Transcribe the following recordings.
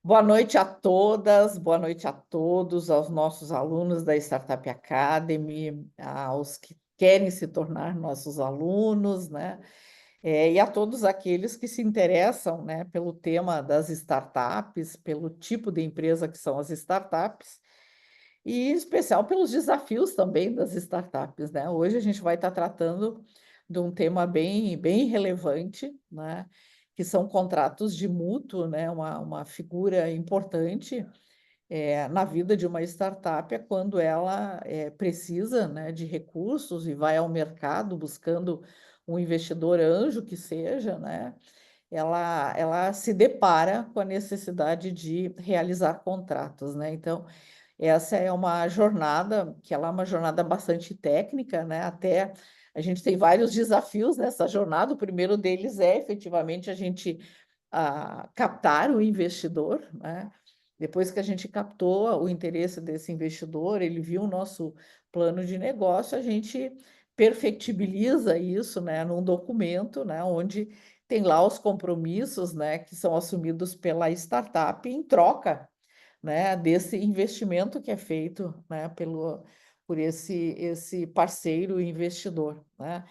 Boa noite a todas, boa noite a todos, aos nossos alunos da Startup Academy, aos que querem se tornar nossos alunos, né? E a todos aqueles que se interessam, né, pelo tema das startups, pelo tipo de empresa que são as startups, e em especial pelos desafios também das startups, né? Hoje a gente vai estar tratando de um tema bem relevante, né? Que são contratos de mútuo, né? Uma figura importante na vida de uma startup é quando ela precisa, né, de recursos e vai ao mercado buscando um investidor anjo que seja, né? Ela se depara com a necessidade de realizar contratos, né? Então, essa é uma jornada, que ela é uma jornada bastante técnica, né? Até a gente tem vários desafios nessa jornada. O primeiro deles é efetivamente a gente captar o investidor, né? Depois que a gente captou o interesse desse investidor, ele viu o nosso plano de negócio, a gente perfectibiliza isso, né, num documento, né, onde tem lá os compromissos, né, que são assumidos pela startup em troca, né, desse investimento que é feito, né, por esse parceiro investidor, né?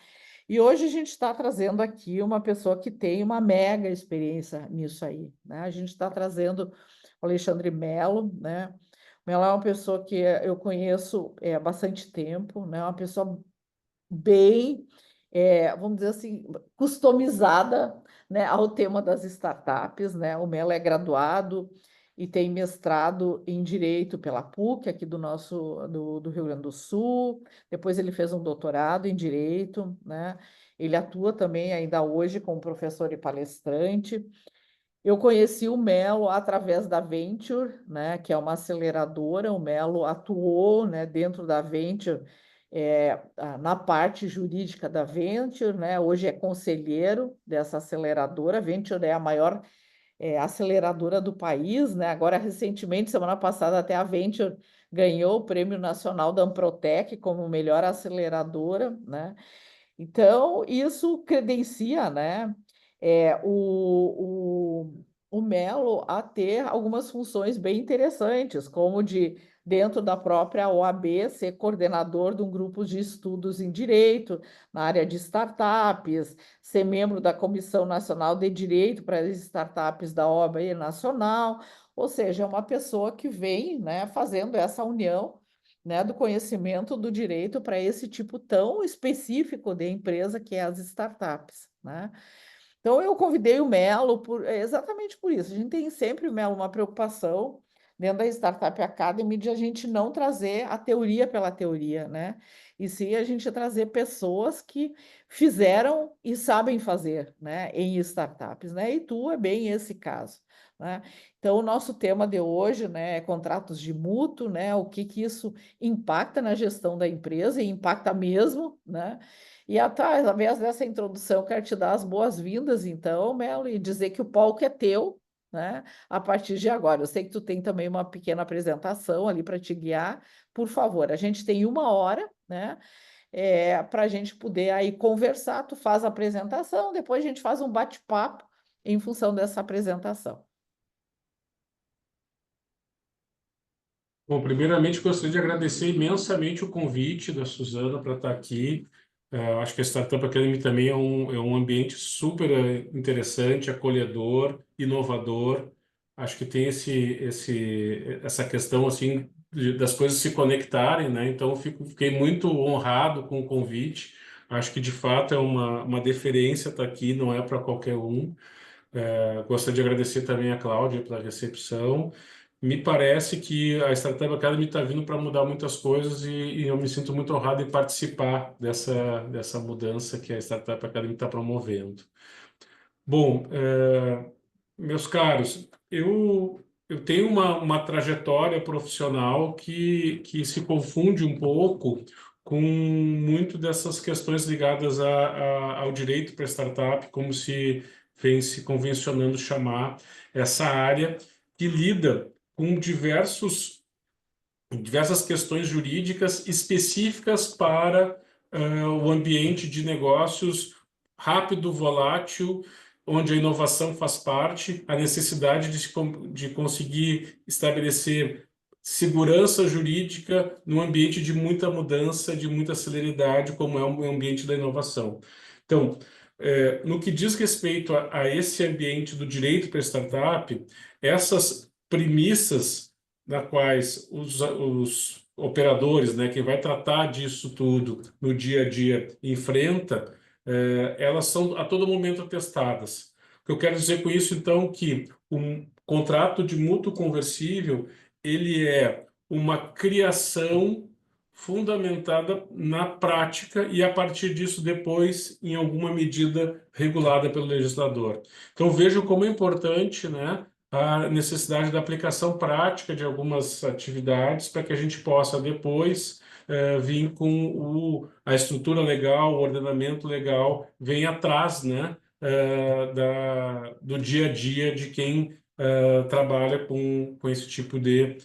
E hoje a gente está trazendo aqui uma pessoa que tem uma mega experiência nisso aí, né? A gente está trazendo o Alexandre Mello, né? Mello é uma pessoa que eu conheço há bastante tempo, né? Uma pessoa bem, vamos dizer assim, customizada, né, ao tema das startups, né? O Mello é graduado e tem mestrado em Direito pela PUC, aqui do Rio Grande do Sul. Depois ele fez um doutorado em Direito, né? Ele atua também ainda hoje como professor e palestrante. Eu conheci o Melo através da Venture, né, que é uma aceleradora. O Melo atuou, né, dentro da Venture, na parte jurídica da Venture, né, hoje é conselheiro dessa aceleradora. A Venture é a maior aceleradora do país, né? Agora, recentemente, semana passada, até a Venture ganhou o Prêmio Nacional da Amprotec como melhor aceleradora, né? Então, isso credencia, né, o Melo a ter algumas funções bem interessantes, como de, dentro da própria OAB, ser coordenador de um grupo de estudos em direito, na área de startups, ser membro da Comissão Nacional de Direito para as Startups da OAB Nacional, ou seja, é uma pessoa que vem, né, fazendo essa união, né, do conhecimento do direito para esse tipo tão específico de empresa que é as startups, né? Então eu convidei o Melo exatamente por isso. A gente tem sempre, Melo, uma preocupação dentro da Startup Academy de a gente não trazer a teoria pela teoria, né? E sim a gente trazer pessoas que fizeram e sabem fazer, né, em startups, né? E tu é bem esse caso, né? Então o nosso tema de hoje, né, é contratos de mútuo, né? O que que isso impacta na gestão da empresa e impacta mesmo, né? E através dessa introdução, quero te dar as boas-vindas, então, Melo, e dizer que o palco é teu, né? A partir de agora. Eu sei que tu tem também uma pequena apresentação ali para te guiar. Por favor, a gente tem 1 hora, né? Para a gente poder aí conversar. Tu faz a apresentação, depois a gente faz um bate-papo em função dessa apresentação. Bom, primeiramente gostaria de agradecer imensamente o convite da Suzana para estar aqui. Acho que a Startup Academy também é um ambiente super interessante, acolhedor, inovador. Acho que tem essa questão assim das coisas se conectarem, né? Então, fiquei muito honrado com o convite. Acho que de fato é uma deferência estar aqui, não é para qualquer um. Gostaria de agradecer também a Cláudia pela recepção. Me parece que a Startup Academy está vindo para mudar muitas coisas e eu me sinto muito honrado em participar dessa mudança que a Startup Academy está promovendo. Bom, meus caros, eu tenho uma trajetória profissional que se confunde um pouco com muito dessas questões ligadas ao direito para startup, como se vem se convencionando chamar essa área que lida com diversas questões jurídicas específicas para o ambiente de negócios rápido, volátil onde a inovação faz parte, a necessidade de conseguir estabelecer segurança jurídica num ambiente de muita mudança, de muita celeridade, como é o ambiente da inovação. Então, no que diz respeito a esse ambiente do direito para startup, essas premissas na quais os operadores, né, quem vai tratar disso tudo no dia a dia enfrenta, elas são a todo momento testadas. O que eu quero dizer com isso, então, que um contrato de mútuo conversível ele é uma criação fundamentada na prática e, a partir disso, depois, em alguma medida, regulada pelo legislador. Então, vejo como é importante, né, a necessidade da aplicação prática de algumas atividades para que a gente possa, depois, vir com a estrutura legal, o ordenamento legal, vem atrás, né, do dia a dia de quem trabalha com esse tipo de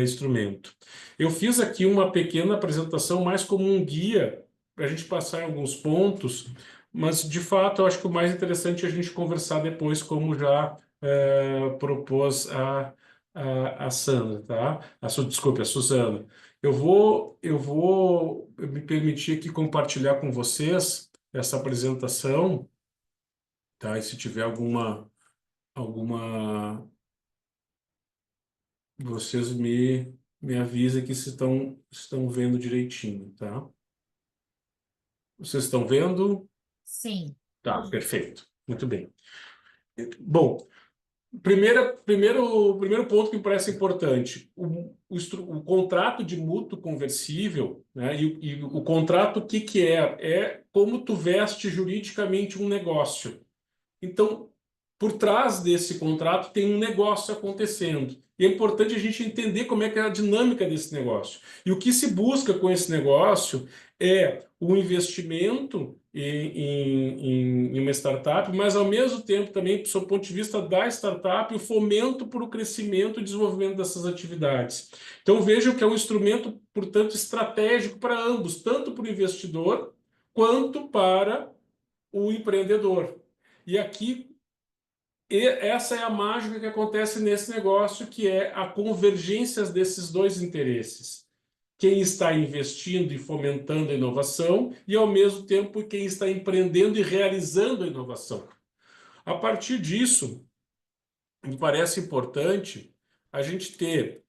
instrumento. Eu fiz aqui uma pequena apresentação mais como um guia para a gente passar em alguns pontos, mas, de fato, eu acho que o mais interessante é a gente conversar depois, como já propôs a Sandra, tá? Desculpe, a Suzana. Eu vou me permitir aqui compartilhar com vocês essa apresentação, tá? E se tiver alguma, vocês me avisem que se estão vendo direitinho, tá? Vocês estão vendo? Sim. Tá, perfeito. Muito bem. Bom, primeiro ponto que me parece importante, o contrato de mútuo conversível, né, e o contrato, o que que é? É como tu veste juridicamente um negócio. Então, por trás desse contrato tem um negócio acontecendo. E é importante a gente entender como é que é a dinâmica desse negócio. E o que se busca com esse negócio é o investimento em uma startup, mas, ao mesmo tempo, também, do seu ponto de vista da startup, o fomento para o crescimento e desenvolvimento dessas atividades. Então, vejo que é um instrumento, portanto, estratégico para ambos, tanto para o investidor quanto para o empreendedor. E aqui, essa é a mágica que acontece nesse negócio, que é a convergência desses dois interesses. Quem está investindo e fomentando a inovação e, ao mesmo tempo, quem está empreendendo e realizando a inovação. A partir disso, me parece importante a gente ter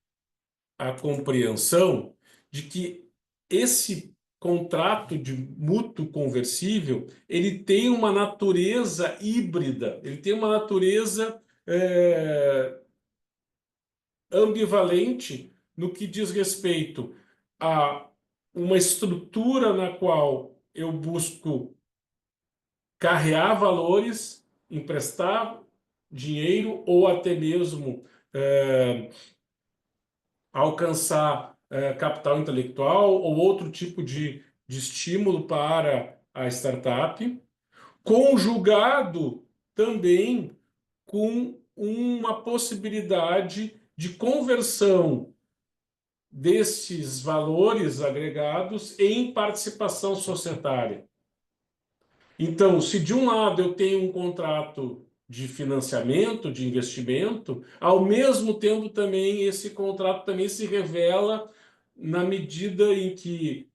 a compreensão de que esse contrato de mútuo conversível ele tem uma natureza híbrida, ele tem uma natureza ambivalente no que diz respeito a uma estrutura na qual eu busco carrear valores, emprestar dinheiro ou até mesmo alcançar capital intelectual ou outro tipo de estímulo para a startup, conjugado também com uma possibilidade de conversão desses valores agregados em participação societária. Então, se de um lado eu tenho um contrato de financiamento, de investimento, ao mesmo tempo também esse contrato também se revela na medida em que,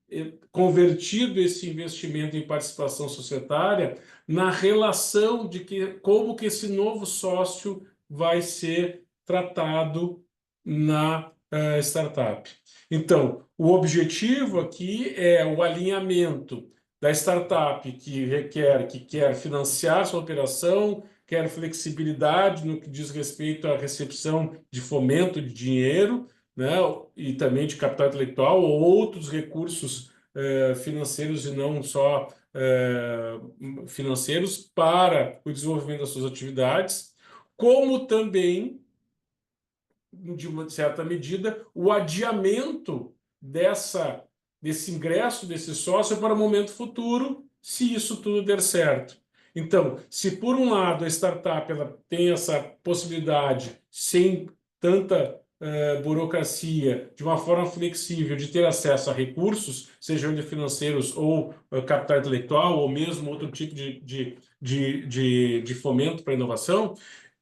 convertido esse investimento em participação societária, na relação de como que esse novo sócio vai ser tratado na startup. Então, o objetivo aqui é o alinhamento da startup que quer financiar sua operação, quer flexibilidade no que diz respeito à recepção de fomento de dinheiro, né, e também de capital intelectual ou outros recursos financeiros e não só financeiros para o desenvolvimento das suas atividades, como também, de uma certa medida, o adiamento desse ingresso desse sócio para o momento futuro, se isso tudo der certo. Então, se por um lado a startup ela tem essa possibilidade sem tanta burocracia de uma forma flexível de ter acesso a recursos, sejam eles financeiros ou capital intelectual, ou mesmo outro tipo de fomento para a inovação.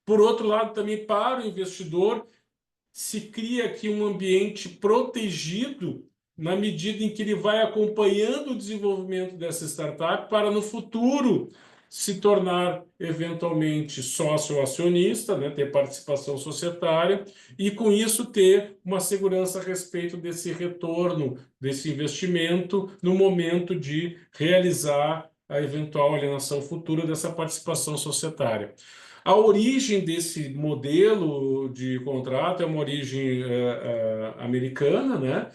Por outro lado, também para o investidor, se cria aqui um ambiente protegido na medida em que ele vai acompanhando o desenvolvimento dessa startup para, no futuro, se tornar eventualmente sócio ou acionista, né, ter participação societária, e com isso ter uma segurança a respeito desse retorno, desse investimento, no momento de realizar a eventual alienação futura dessa participação societária. A origem desse modelo de contrato é uma origem americana, né?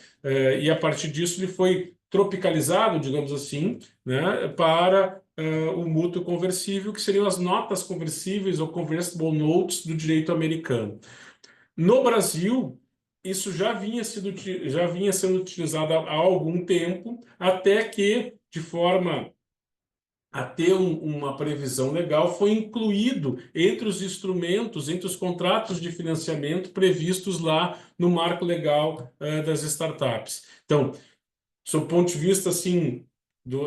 E a partir disso ele foi tropicalizado, digamos assim, né, para o mútuo conversível, que seriam as notas conversíveis ou convertible notes do direito americano. No Brasil, isso já vinha sendo utilizado há algum tempo, até que, de forma a ter uma previsão legal, foi incluído entre os instrumentos, entre os contratos de financiamento previstos lá no marco legal das startups. Então, sob o ponto de vista assim,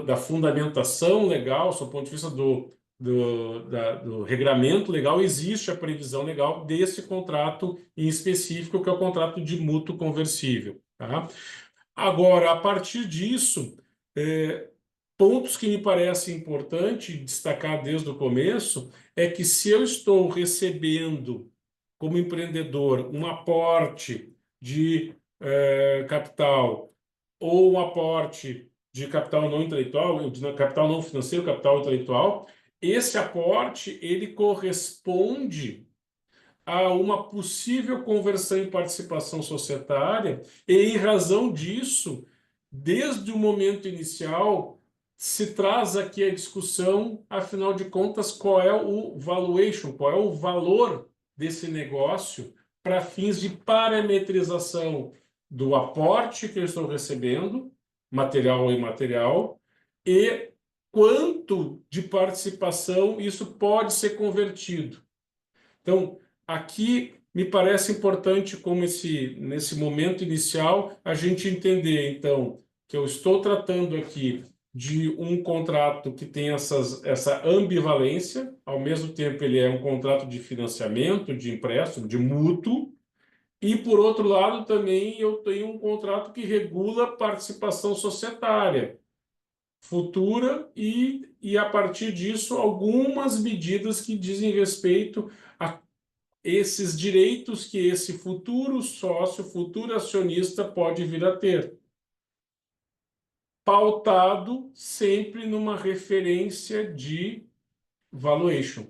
da fundamentação legal, sob o ponto de vista do regramento legal, existe a previsão legal desse contrato em específico, que é o contrato de mútuo conversível. Tá? Agora, a partir disso, pontos que me parecem importante destacar desde o começo é que se eu estou recebendo, como empreendedor, um aporte de capital ou um aporte de capital não intelectual, de capital não financeiro, capital intelectual, esse aporte ele corresponde a uma possível conversão em participação societária, e em razão disso, desde o momento inicial, se traz aqui a discussão, afinal de contas, qual é o valuation, qual é o valor desse negócio para fins de parametrização do aporte que eu estou recebendo, material ou imaterial, e quanto de participação isso pode ser convertido. Então, aqui me parece importante, como nesse momento inicial, a gente entender, então, que eu estou tratando aqui de um contrato que tem essa ambivalência, ao mesmo tempo ele é um contrato de financiamento, de empréstimo, de mútuo, e, por outro lado, também eu tenho um contrato que regula participação societária futura e a partir disso, algumas medidas que dizem respeito a esses direitos que esse futuro sócio, futuro acionista pode vir a ter, pautado sempre numa referência de valuation.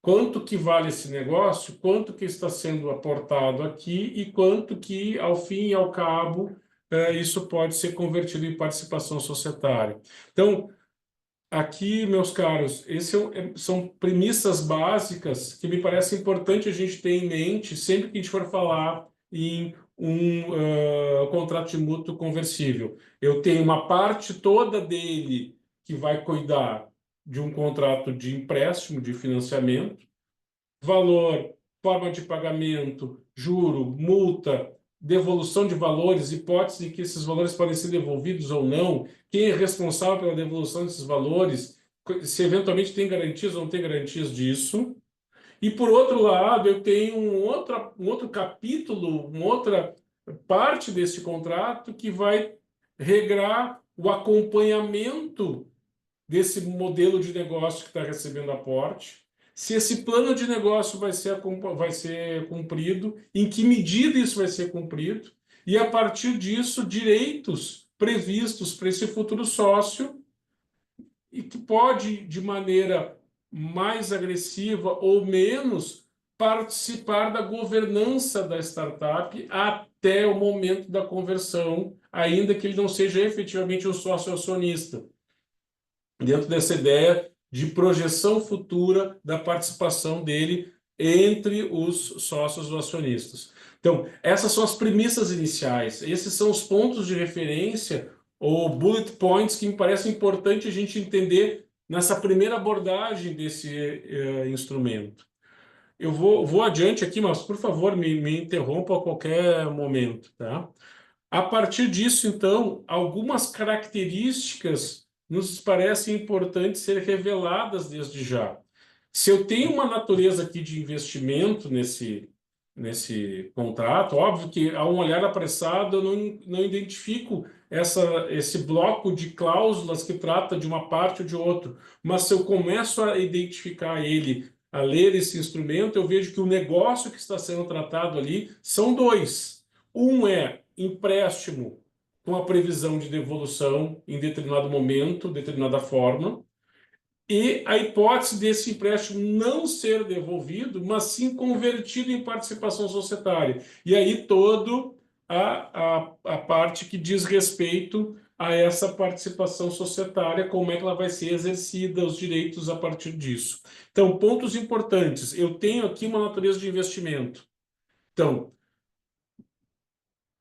Quanto que vale esse negócio, quanto que está sendo aportado aqui e quanto que, ao fim e ao cabo, isso pode ser convertido em participação societária. Então, aqui, meus caros, são premissas básicas que me parece importante a gente ter em mente sempre que a gente for falar em um contrato de mútuo conversível. Eu tenho uma parte toda dele que vai cuidar de um contrato de empréstimo, de financiamento, valor, forma de pagamento, juro, multa, devolução de valores, hipótese de que esses valores podem ser devolvidos ou não, quem é responsável pela devolução desses valores, se eventualmente tem garantias ou não tem garantias disso. E, por outro lado, eu tenho um outro capítulo, uma outra parte desse contrato que vai regrar o acompanhamento desse modelo de negócio que está recebendo aporte, se esse plano de negócio vai ser cumprido, em que medida isso vai ser cumprido, e a partir disso, direitos previstos para esse futuro sócio e que pode, de maneira mais agressiva ou menos, participar da governança da startup até o momento da conversão, ainda que ele não seja efetivamente um sócio acionista, dentro dessa ideia de projeção futura da participação dele entre os sócios ou acionistas. Então, essas são as premissas iniciais, esses são os pontos de referência ou bullet points que me parece importante a gente entender nessa primeira abordagem desse instrumento. vou adiante aqui, mas por favor, me interrompa a qualquer momento, tá? A partir disso, então, algumas características nos parecem importantes ser reveladas desde já. Se eu tenho uma natureza aqui de investimento nesse contrato, óbvio que, a um olhar apressado, eu não identifico esse bloco de cláusulas que trata de uma parte ou de outro. Mas se eu começo a identificar ele, a ler esse instrumento, eu vejo que o negócio que está sendo tratado ali são dois. Um é empréstimo com a previsão de devolução em determinado momento, determinada forma, e a hipótese desse empréstimo não ser devolvido, mas sim convertido em participação societária. E aí todo a parte que diz respeito a essa participação societária, como é que ela vai ser exercida, os direitos a partir disso. Então, pontos importantes. Eu tenho aqui uma natureza de investimento. Então,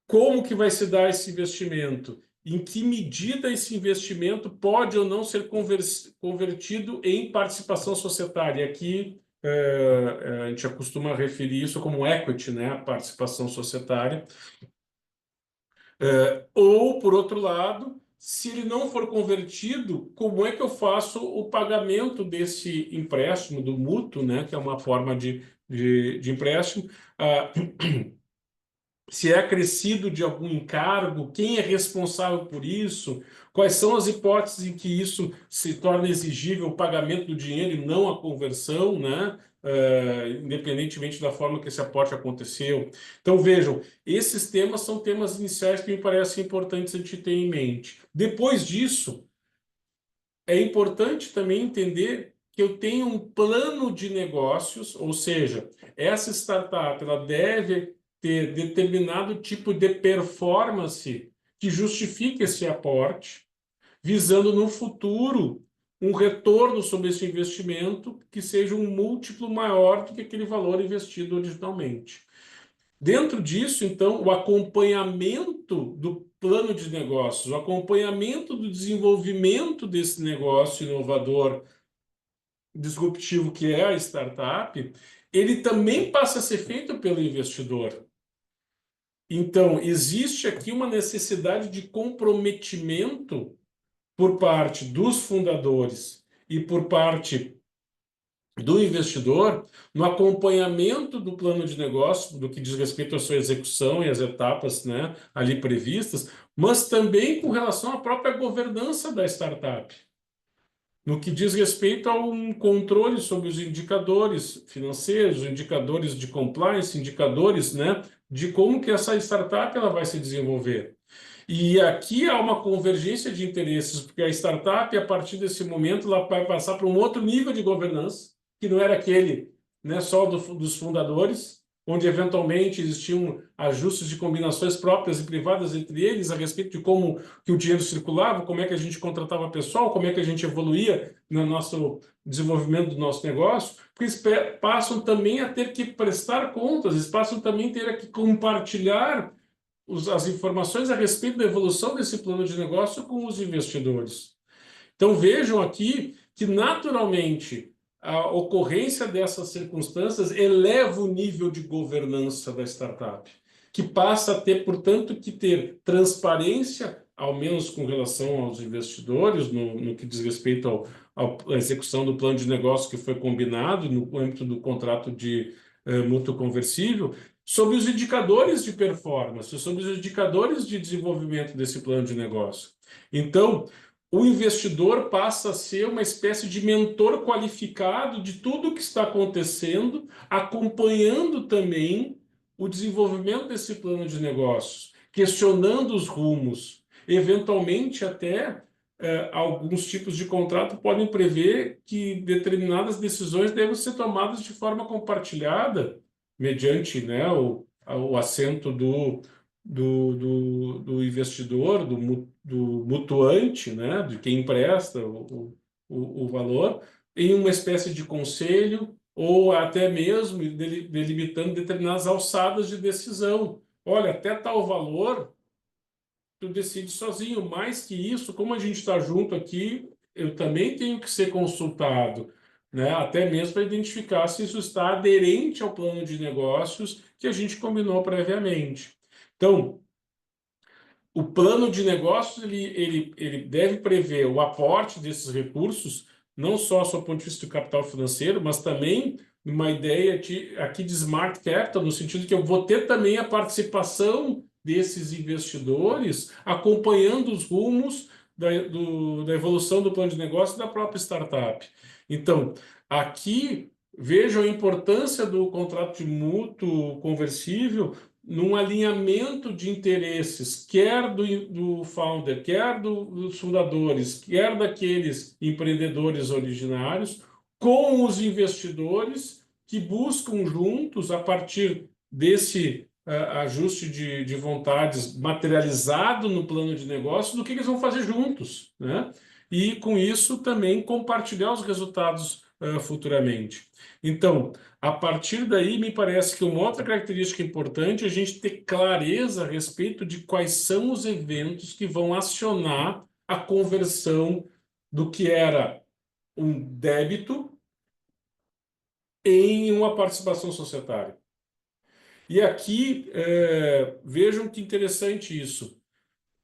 como que vai se dar esse investimento? Em que medida esse investimento pode ou não ser convertido em participação societária? Aqui a gente costuma referir isso como equity, né? A participação societária. Ou, por outro lado, se ele não for convertido, como é que eu faço o pagamento desse empréstimo, do mútuo, né? Que é uma forma de empréstimo. Ah, se é acrescido de algum encargo, quem é responsável por isso, quais são as hipóteses em que isso se torna exigível o pagamento do dinheiro e não a conversão, né? Independentemente da forma que esse aporte aconteceu. Então, vejam, esses temas são temas iniciais que me parecem importantes a gente ter em mente. Depois disso, é importante também entender que eu tenho um plano de negócios, ou seja, essa startup ela deve ter determinado tipo de performance que justifique esse aporte, visando no futuro um retorno sobre esse investimento que seja um múltiplo maior do que aquele valor investido originalmente. Dentro disso, então, o acompanhamento do plano de negócios, o acompanhamento do desenvolvimento desse negócio inovador, disruptivo que é a startup, ele também passa a ser feito pelo investidor. Então, existe aqui uma necessidade de comprometimento por parte dos fundadores e por parte do investidor no acompanhamento do plano de negócio, do que diz respeito à sua execução e as etapas, né, ali previstas, mas também com relação à própria governança da startup, no que diz respeito a um controle sobre os indicadores financeiros, indicadores de compliance, indicadores, né, de como que essa startup ela vai se desenvolver. E aqui há uma convergência de interesses, porque a startup, a partir desse momento, ela vai passar para um outro nível de governança, que não era aquele, né, só dos fundadores, onde eventualmente existiam ajustes de combinações próprias e privadas entre eles a respeito de como que o dinheiro circulava, como é que a gente contratava pessoal, como é que a gente evoluía no nosso desenvolvimento do nosso negócio, porque eles passam também a ter que prestar contas, eles passam também a ter que compartilhar as informações a respeito da evolução desse plano de negócio com os investidores. Então vejam aqui que, naturalmente, a ocorrência dessas circunstâncias eleva o nível de governança da startup, que passa a ter, portanto, que ter transparência, ao menos com relação aos investidores, no que diz respeito à execução do plano de negócio que foi combinado no âmbito do contrato de mútuo conversível, sobre os indicadores de performance, sobre os indicadores de desenvolvimento desse plano de negócio. Então, o investidor passa a ser uma espécie de mentor qualificado de tudo o que está acontecendo, acompanhando também o desenvolvimento desse plano de negócios, questionando os rumos, eventualmente até alguns tipos de contrato podem prever que determinadas decisões devem ser tomadas de forma compartilhada, mediante, né, o assento do investidor, do mutuante, né, de quem empresta o valor, em uma espécie de conselho ou até mesmo delimitando determinadas alçadas de decisão. Olha, até tal valor tu decide sozinho. Mais que isso, como a gente está junto aqui, eu também tenho que ser consultado, né? Até mesmo para identificar se isso está aderente ao plano de negócios que a gente combinou previamente. Então, o plano de negócios ele deve prever o aporte desses recursos, não só do ponto de vista do capital financeiro, mas também uma ideia aqui de smart capital, no sentido que eu vou ter também a participação desses investidores acompanhando os rumos da evolução do plano de negócio da própria startup. Então, aqui vejam a importância do contrato de mútuo conversível num alinhamento de interesses, quer do founder, quer dos fundadores, quer daqueles empreendedores originários, com os investidores que buscam juntos, a partir desse ajuste de vontades materializado no plano de negócio, do que eles vão fazer juntos, né? E, com isso, também compartilhar os resultados futuramente. Então, a partir daí, me parece que uma outra característica importante é a gente ter clareza a respeito de quais são os eventos que vão acionar a conversão do que era um débito em uma participação societária. E aqui, vejam que interessante isso.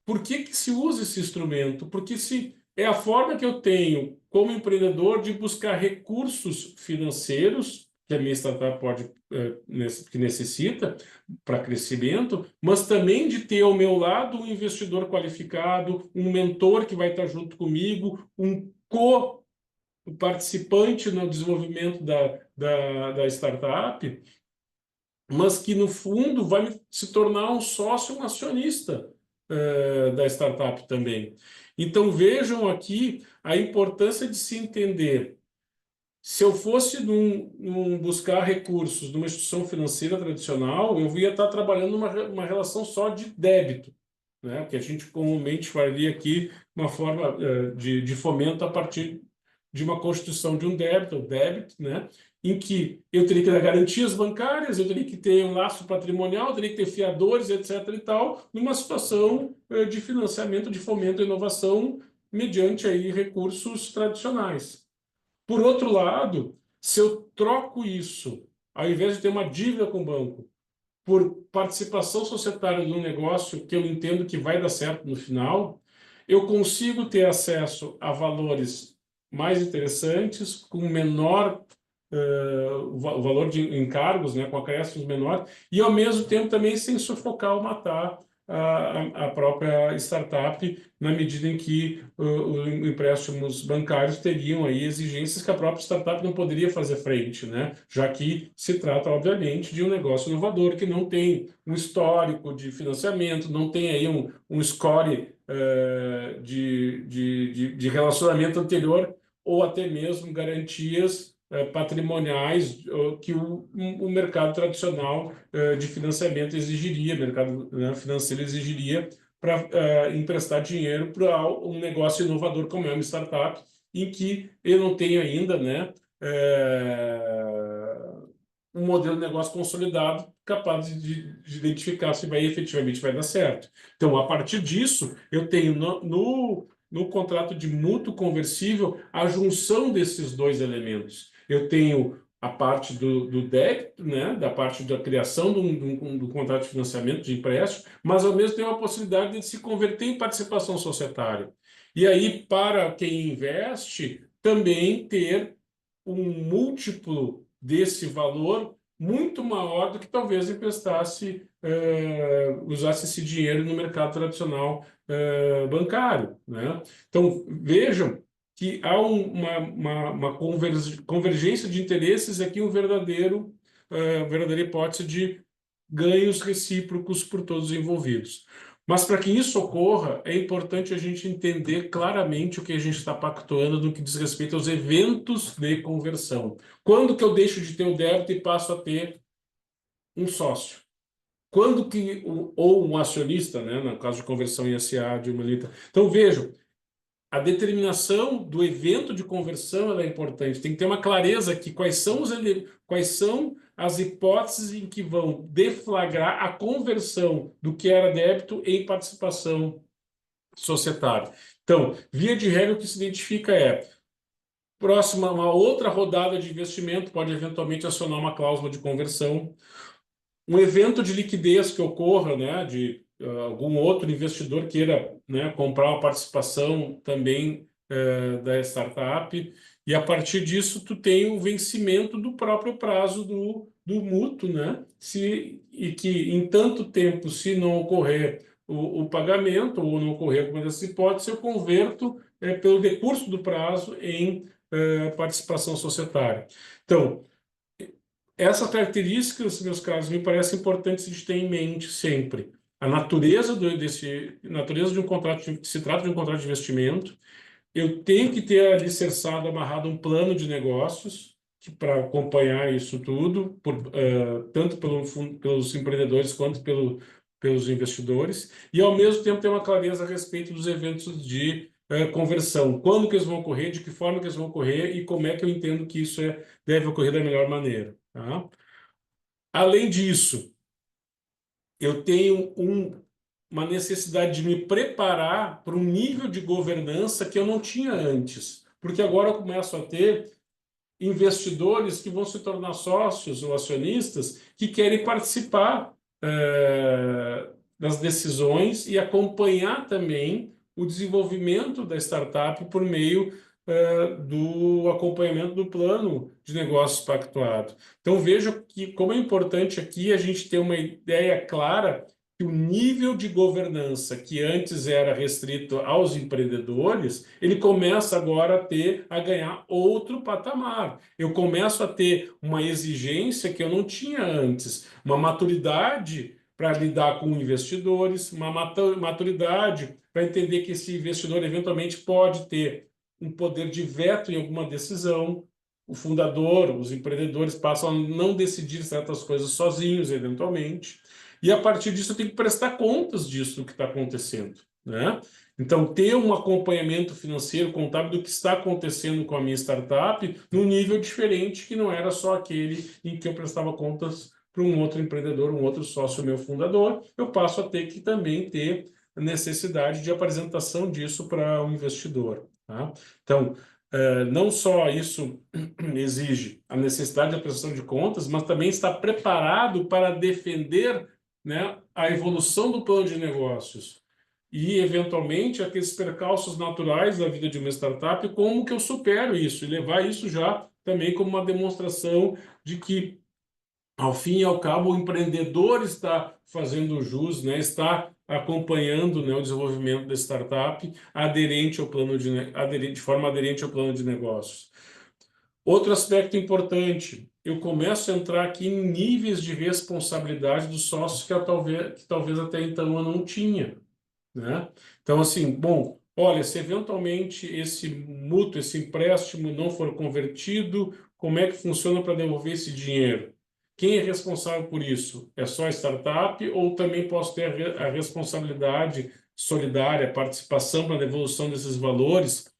Por que se usa esse instrumento? Porque se é a forma que eu tenho, como empreendedor, de buscar recursos financeiros que a minha startup pode, que necessita para crescimento, mas também de ter ao meu lado um investidor qualificado, um mentor que vai estar junto comigo, um co-participante no desenvolvimento da startup, mas que, no fundo, vai se tornar um sócio, um acionista da startup também. Então, vejam aqui a importância de se entender. Se eu fosse buscar recursos numa instituição financeira tradicional, eu ia estar trabalhando numa relação só de débito, né? Que a gente comumente faria aqui uma forma de fomento a partir de uma constituição de um débito, né? Em que eu teria que dar garantias bancárias, eu teria que ter um laço patrimonial, eu teria que ter fiadores, etc. e tal, numa situação de financiamento, de fomento à inovação mediante aí recursos tradicionais. Por outro lado, se eu troco isso, ao invés de ter uma dívida com o banco, por participação societária no negócio que eu entendo que vai dar certo no final, eu consigo ter acesso a valores mais interessantes, com menor o valor de encargos, né, com acréscimos menor, e ao mesmo tempo também sem sufocar ou matar a própria startup, na medida em que os empréstimos bancários teriam aí exigências que a própria startup não poderia fazer frente, né? Já que se trata, obviamente, de um negócio inovador que não tem um histórico de financiamento, não tem aí um score de relacionamento anterior, ou até mesmo garantias patrimoniais que o mercado tradicional de financiamento exigiria, mercado, né, financeiro exigiria para emprestar dinheiro para um negócio inovador como é uma startup, em que eu não tenho ainda, né, um modelo de negócio consolidado capaz de identificar se efetivamente vai dar certo. Então, a partir disso, eu tenho no contrato de mútuo conversível a junção desses dois elementos. Eu tenho a parte do débito, né, da parte da criação do contrato de financiamento, de empréstimo, mas ao mesmo tempo a possibilidade de se converter em participação societária. E aí, para quem investe, também ter um múltiplo desse valor muito maior do que talvez emprestasse, usasse esse dinheiro no mercado tradicional bancário, né? Então, vejam que há uma convergência de interesses aqui, verdadeira hipótese de ganhos recíprocos por todos os envolvidos. Mas para que isso ocorra, é importante a gente entender claramente o que a gente está pactuando no que diz respeito aos eventos de conversão. Quando que eu deixo de ter o débito e passo a ter um sócio? Quando que, ou um acionista, né, no caso de conversão em SA de uma lita. Então, vejam, a determinação do evento de conversão ela é importante. Tem que ter uma clareza aqui quais são as hipóteses em que vão deflagrar a conversão do que era débito em participação societária. Então, via de regra, o que se identifica é Próxima, uma outra rodada de investimento pode eventualmente acionar uma cláusula de conversão. Um evento de liquidez que ocorra, né, de algum outro investidor queira, né, comprar uma participação também da startup, e a partir disso tu tem o vencimento do próprio prazo do mútuo, né? E que em tanto tempo, se não ocorrer o pagamento ou não ocorrer alguma dessas hipóteses, eu converto pelo decurso do prazo em participação societária. Então, essas características, meus caros, me parecem importantes de ter em mente sempre. A natureza natureza de um contrato, se trata de um contrato de investimento, eu tenho que ter alicerçado, amarrado um plano de negócios para acompanhar isso tudo, tanto pelos empreendedores quanto pelos investidores, e ao mesmo tempo ter uma clareza a respeito dos eventos de conversão. Quando que eles vão ocorrer, de que forma que eles vão ocorrer e como é que eu entendo que isso deve ocorrer da melhor maneira. Tá? Além disso, eu tenho uma necessidade de me preparar para um nível de governança que eu não tinha antes, porque agora eu começo a ter investidores que vão se tornar sócios ou acionistas que querem participar das decisões e acompanhar também o desenvolvimento da startup por meio do acompanhamento do plano de negócios pactuado. Então, vejo que como é importante aqui a gente ter uma ideia clara que o nível de governança que antes era restrito aos empreendedores, ele começa agora a ganhar outro patamar. Eu começo a ter uma exigência que eu não tinha antes, uma maturidade para lidar com investidores, uma maturidade para entender que esse investidor eventualmente pode ter um poder de veto em alguma decisão. O fundador, os empreendedores passam a não decidir certas coisas sozinhos, eventualmente. E a partir disso eu tenho que prestar contas disso do que está acontecendo, né? Então, ter um acompanhamento financeiro, contábil do que está acontecendo com a minha startup, num nível diferente, que não era só aquele em que eu prestava contas para um outro empreendedor, um outro sócio meu fundador, eu passo a ter que também ter necessidade de apresentação disso para o investidor. Tá? Então, não só isso exige a necessidade de prestação de contas, mas também estar preparado para defender, né, a evolução do plano de negócios e, eventualmente, aqueles percalços naturais da vida de uma startup, como que eu supero isso e levar isso já também como uma demonstração de que, ao fim e ao cabo, o empreendedor está fazendo jus, né, está acompanhando, né, o desenvolvimento da startup aderente ao plano de forma aderente ao plano de negócios. Outro aspecto importante, eu começo a entrar aqui em níveis de responsabilidade dos sócios que talvez até então eu não tinha, né? Então, assim, bom, olha, se eventualmente esse mútuo, esse empréstimo não for convertido, como é que funciona para devolver esse dinheiro? Quem é responsável por isso? É só a startup ou também posso ter a responsabilidade solidária, participação para a devolução desses valores,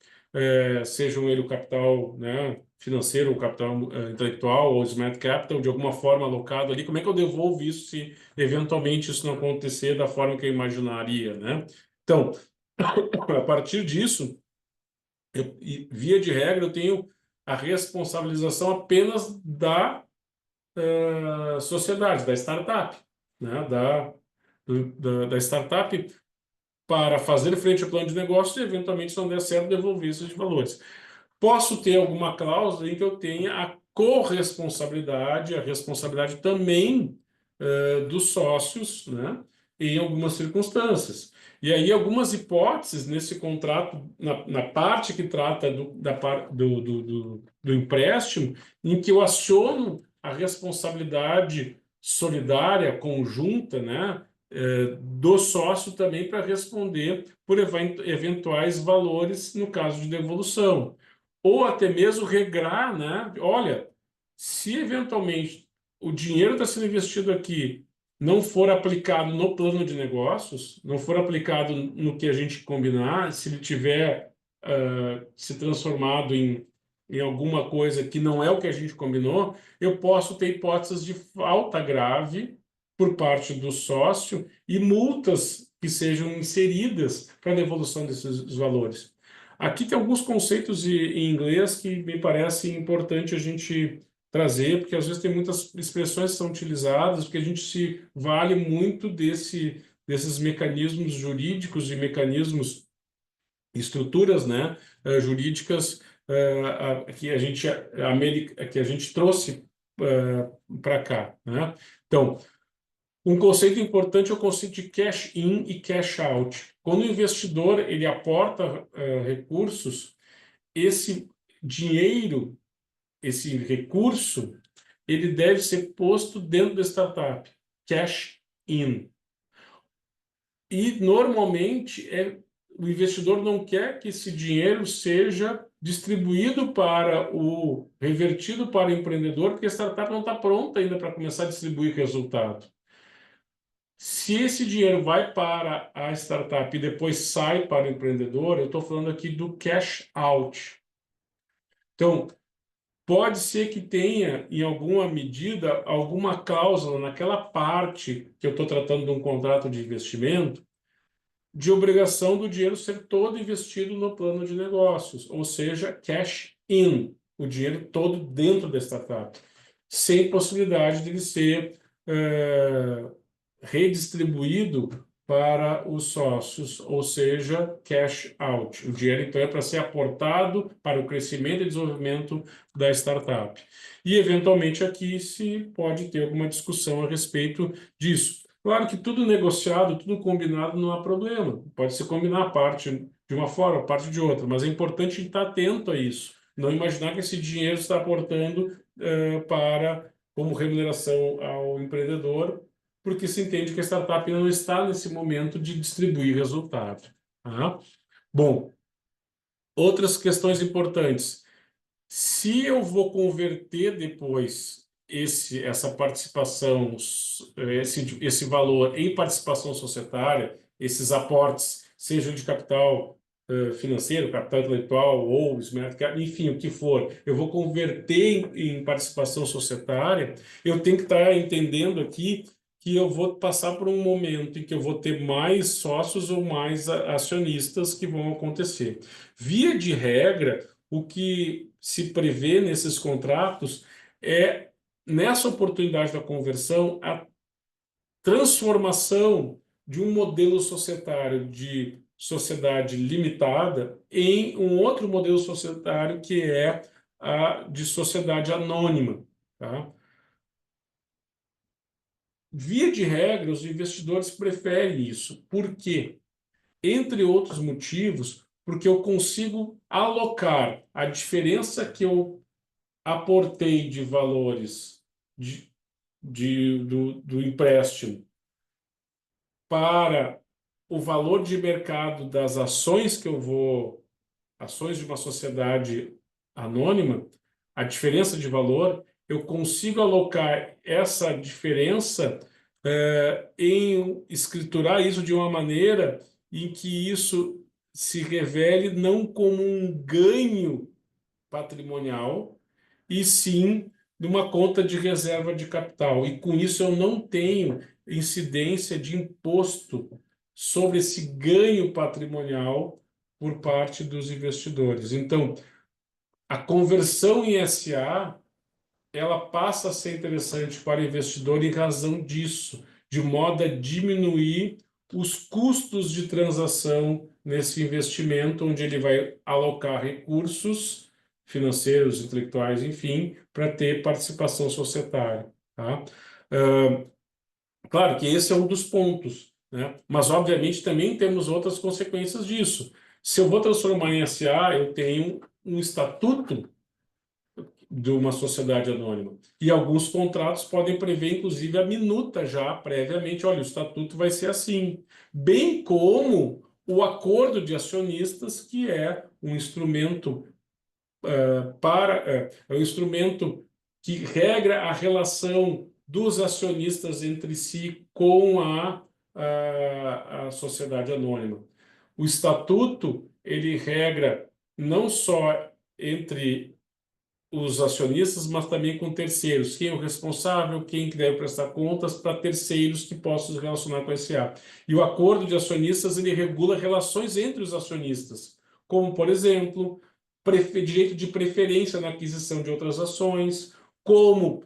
sejam ele o capital, né, financeiro, o capital intelectual ou smart capital, de alguma forma alocado ali? Como é que eu devolvo isso se eventualmente isso não acontecer da forma que eu imaginaria, né? Então, a partir disso, via de regra, eu tenho a responsabilização apenas da sociedade, da startup, né? Da startup para fazer frente ao plano de negócio e, eventualmente, se não der certo, devolver esses valores. Posso ter alguma cláusula em que eu tenha a corresponsabilidade, a responsabilidade também dos sócios, né, em algumas circunstâncias. E aí, algumas hipóteses nesse contrato, na parte que trata do empréstimo, em que eu aciono a responsabilidade solidária, conjunta, né, do sócio também para responder por eventuais valores no caso de devolução. Ou até mesmo regrar, né? Olha, se eventualmente o dinheiro está sendo investido aqui não for aplicado no plano de negócios, não for aplicado no que a gente combinar, se ele tiver se transformado em alguma coisa que não é o que a gente combinou, eu posso ter hipóteses de falta grave por parte do sócio e multas que sejam inseridas para a devolução desses valores. Aqui tem alguns conceitos em inglês que me parece importante a gente trazer, porque às vezes tem muitas expressões que são utilizadas, porque a gente se vale muito desses mecanismos jurídicos e mecanismos, estruturas, né, jurídicas, que a gente trouxe para cá, né? Então, um conceito importante é o conceito de cash in e cash out. Quando o investidor ele aporta recursos, esse dinheiro, esse recurso, ele deve ser posto dentro da startup, cash in. E normalmente o investidor não quer que esse dinheiro seja distribuído revertido para o empreendedor, porque a startup não está pronta ainda para começar a distribuir resultado. Se esse dinheiro vai para a startup e depois sai para o empreendedor, eu estou falando aqui do cash out. Então, pode ser que tenha, em alguma medida, alguma cláusula naquela parte que eu estou tratando de um contrato de investimento, de obrigação do dinheiro ser todo investido no plano de negócios, ou seja, cash in, o dinheiro todo dentro da startup, sem possibilidade de ele ser redistribuído para os sócios, ou seja, cash out. O dinheiro, então, é para ser aportado para o crescimento e desenvolvimento da startup. E, eventualmente, aqui se pode ter alguma discussão a respeito disso. Claro que tudo negociado, tudo combinado, não há problema. Pode-se combinar a parte de uma forma, a parte de outra, mas é importante estar atento a isso. Não imaginar que esse dinheiro está aportando como remuneração ao empreendedor, porque se entende que a startup não está nesse momento de distribuir resultado. Tá? Bom, outras questões importantes. Se eu vou converter depois essa participação, esse valor em participação societária, esses aportes, sejam de capital financeiro, capital intelectual ou smart cap, enfim, o que for, eu vou converter em participação societária, eu tenho que estar entendendo aqui que eu vou passar por um momento em que eu vou ter mais sócios ou mais acionistas que vão acontecer. Via de regra, o que se prevê nesses contratos é, nessa oportunidade da conversão, a transformação de um modelo societário de sociedade limitada em um outro modelo societário que é a de sociedade anônima. Tá? Via de regra, os investidores preferem isso. Por quê? Entre outros motivos, porque eu consigo alocar a diferença que eu aportei de valores do empréstimo para o valor de mercado das ações ações de uma sociedade anônima, a diferença de valor, eu consigo alocar essa diferença em escriturar isso de uma maneira em que isso se revele não como um ganho patrimonial, e sim numa conta de reserva de capital. E com isso eu não tenho incidência de imposto sobre esse ganho patrimonial por parte dos investidores. Então, a conversão em SA ela passa a ser interessante para o investidor em razão disso, de modo a diminuir os custos de transação nesse investimento, onde ele vai alocar recursos financeiros, intelectuais, enfim, para ter participação societária. Tá? Claro que esse é um dos pontos, né? Mas, obviamente, também temos outras consequências disso. Se eu vou transformar em SA, eu tenho um estatuto de uma sociedade anônima. E alguns contratos podem prever, inclusive, a minuta já previamente. Olha, o estatuto vai ser assim. Bem como o acordo de acionistas, que é um instrumento é um instrumento que regra a relação dos acionistas entre si com a sociedade anônima. O estatuto, ele regra não só entre os acionistas, mas também com terceiros. Quem é o responsável, quem que deve prestar contas para terceiros que possam se relacionar com a SA. E o acordo de acionistas, ele regula relações entre os acionistas. como, por exemplo, direito de preferência na aquisição de outras ações, como,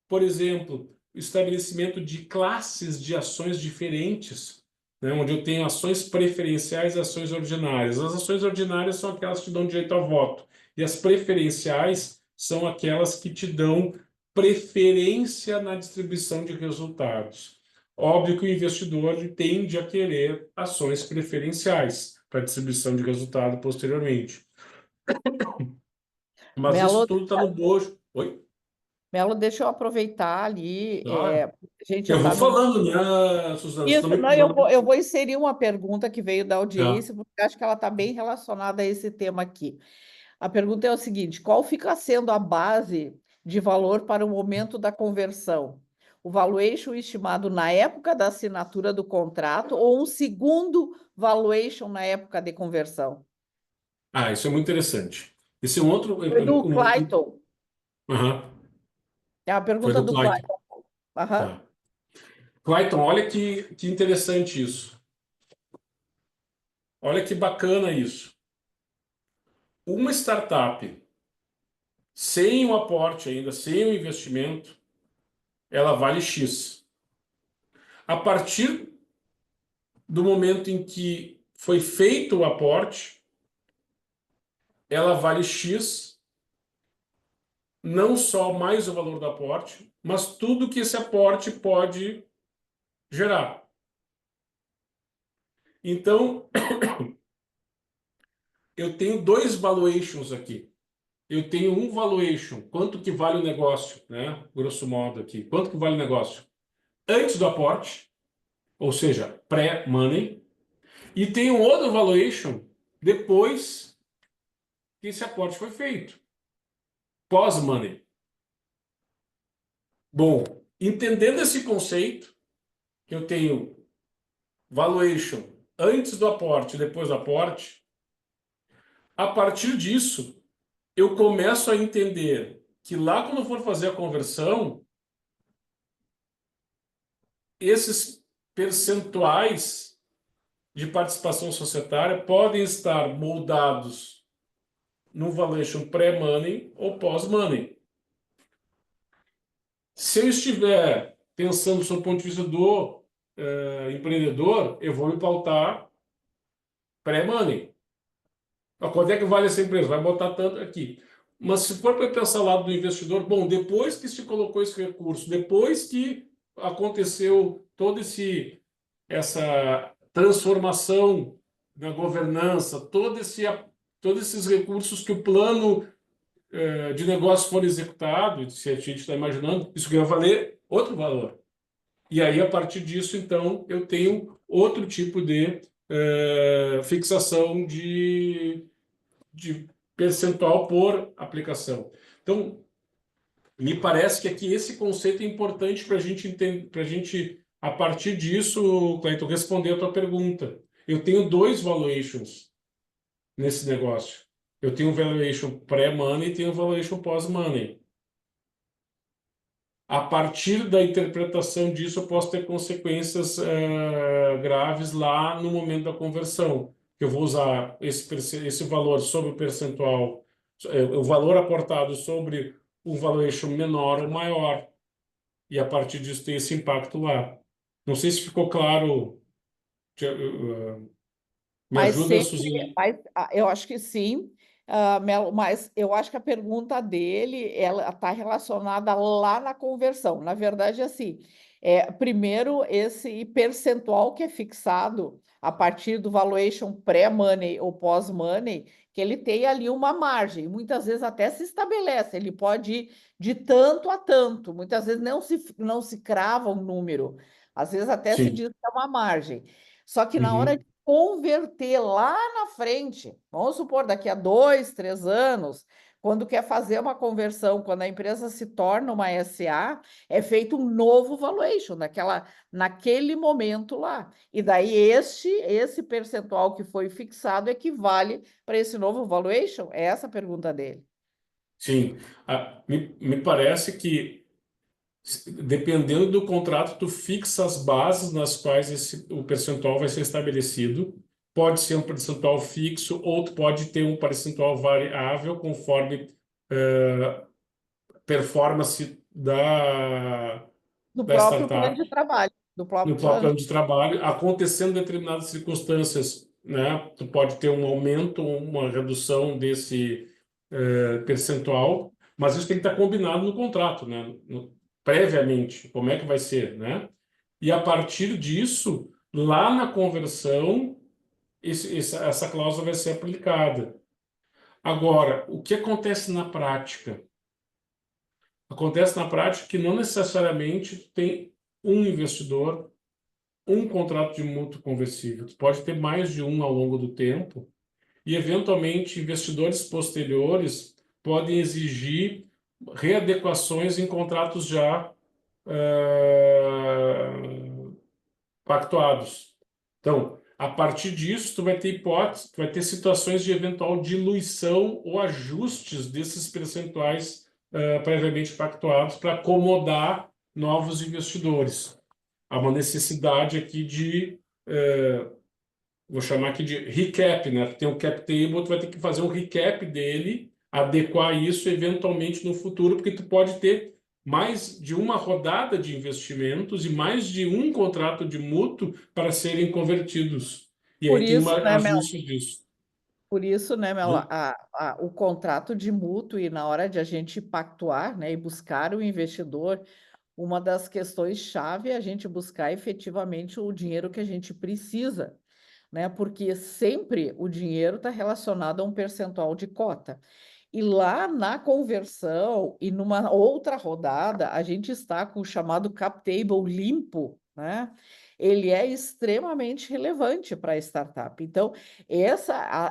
por exemplo, o estabelecimento de classes de ações diferentes, né, onde eu tenho ações preferenciais e ações ordinárias. As ações ordinárias são aquelas que te dão direito a voto, e as preferenciais são aquelas que te dão preferência na distribuição de resultados. Óbvio que o investidor ele tende a querer ações preferenciais para distribuição de resultado posteriormente. Mas isso Melo, tudo está no bojo. Oi? Melo, deixa eu aproveitar ali. Claro. A gente Eu vou está no. falando, né, Suzana? Você Isso, não me... não, eu vou inserir uma pergunta que veio da Tá. audiência, porque acho que ela está bem relacionada a esse tema aqui. A pergunta é o seguinte: qual fica sendo a base de valor para o momento da conversão? O valuation estimado na época da assinatura do contrato ou um segundo valuation na época de conversão? Ah, isso é muito interessante. Esse é um outro. Foi do Clayton. Aham, É a foi pergunta do do Clayton. Clayton. Aham. Tá. Clayton, olha que interessante isso. Olha que bacana isso. Uma startup sem o aporte ainda, sem o investimento, ela vale X. A partir do momento em que foi feito o aporte, ela vale X, não só mais o valor do aporte, mas tudo que esse aporte pode gerar. Então, eu tenho dois valuations aqui. Eu tenho um valuation, quanto que vale o negócio, né? Grosso modo aqui. Quanto que vale o negócio? Antes do aporte, ou seja, pré-money. E tem um outro valuation depois que esse aporte foi feito, pós-money. Bom, entendendo esse conceito, que eu tenho valuation antes do aporte e depois do aporte, a partir disso, eu começo a entender que lá quando eu for fazer a conversão, esses percentuais de participação societária podem estar moldados no valuation pré-money ou pós-money. Se eu estiver pensando sob o ponto de vista do empreendedor, eu vou me pautar pré-money. Quanto é que vale essa empresa? Vai botar tanto aqui. Mas se for para pensar lá do investidor, bom, depois que se colocou esse recurso, depois que aconteceu todo essa transformação na governança, todos esses recursos que o plano de negócio for executado, se a gente está imaginando, isso vai valer outro valor. E aí, a partir disso, então, eu tenho outro tipo de fixação de percentual por aplicação. Então, me parece que aqui esse conceito é importante para a gente entender, para a gente, a partir disso, Cleiton, responder a tua pergunta. Eu tenho dois valuations nesse negócio. Eu tenho um valuation pré-money e tenho um valuation pós-money. A partir da interpretação disso, eu posso ter consequências graves lá no momento da conversão. Eu vou usar esse valor sobre o percentual, o valor aportado sobre um valuation menor ou maior. E a partir disso tem esse impacto lá. Não sei se ficou claro. Me Mas ajuda, sempre, Suzana. eu acho que sim, Melo, mas eu acho que a pergunta dele ela está relacionada lá na conversão. Na verdade, assim, primeiro esse percentual que é fixado a partir do valuation pré-money ou pós-money, que ele tem ali uma margem, muitas vezes até se estabelece, ele pode ir de tanto a tanto, muitas vezes não se crava um número, às vezes até se Sim. diz que é uma margem. Só que na hora Uhum. converter lá na frente, vamos supor, daqui a 2, 3 anos, quando quer fazer uma conversão, quando a empresa se torna uma SA, é feito um novo valuation naquele momento lá. E daí esse percentual que foi fixado equivale para esse novo valuation? É essa a pergunta dele. Sim. Me parece que dependendo do contrato, tu fixa as bases nas quais o percentual vai ser estabelecido pode ser um percentual fixo ou tu pode ter um percentual variável conforme performance Do da próprio plano de startup trabalho, do no próprio próprio plano. plano de trabalho, acontecendo determinadas circunstâncias, né? Tu pode ter um aumento ou uma redução desse percentual, mas isso tem que estar combinado no contrato, né? Previamente, como é que vai ser, né? E a partir disso, lá na conversão, essa cláusula vai ser aplicada. Agora, o que acontece na prática? Acontece na prática que não necessariamente tem um investidor, um contrato de mútuo conversível. Tu pode ter mais de um ao longo do tempo e, eventualmente, investidores posteriores podem exigir readequações em contratos já pactuados. Então, a partir disso, tu vai ter hipótese, tu vai ter situações de eventual diluição ou ajustes desses percentuais previamente pactuados para acomodar novos investidores. Há uma necessidade aqui de vou chamar aqui de recap, né? Tem um cap table, tu vai ter que fazer um recap dele, adequar isso eventualmente no futuro, porque tu pode ter mais de uma rodada de investimentos e mais de um contrato de mútuo para serem convertidos. E Por aí tem isso, uma né, ajuste disso, Por isso, né, Mela, né? o contrato de mútuo e na hora de a gente pactuar, né, e buscar o investidor, uma das questões chave é a gente buscar efetivamente o dinheiro que a gente precisa, né, porque sempre o dinheiro está relacionado a um percentual de cota. E lá na conversão e numa outra rodada, a gente está com o chamado cap table limpo, né? Ele é extremamente relevante para a startup. Então,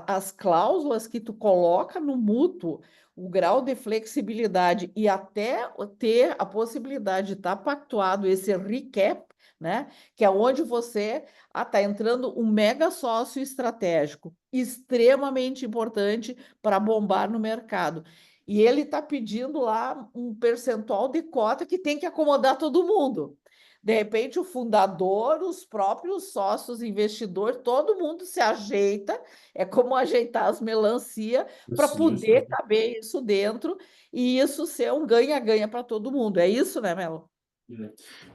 as cláusulas que tu coloca no mútuo, o grau de flexibilidade e até ter a possibilidade de estar pactuado esse recap, né? Que é onde você está entrando um mega sócio estratégico, extremamente importante para bombar no mercado. E ele está pedindo lá um percentual de cota que tem que acomodar todo mundo. De repente, o fundador, os próprios sócios, investidor, todo mundo se ajeita, é como ajeitar as melancia para Precisa. poder caber isso dentro e isso ser um ganha-ganha para todo mundo. É isso, né, Melo?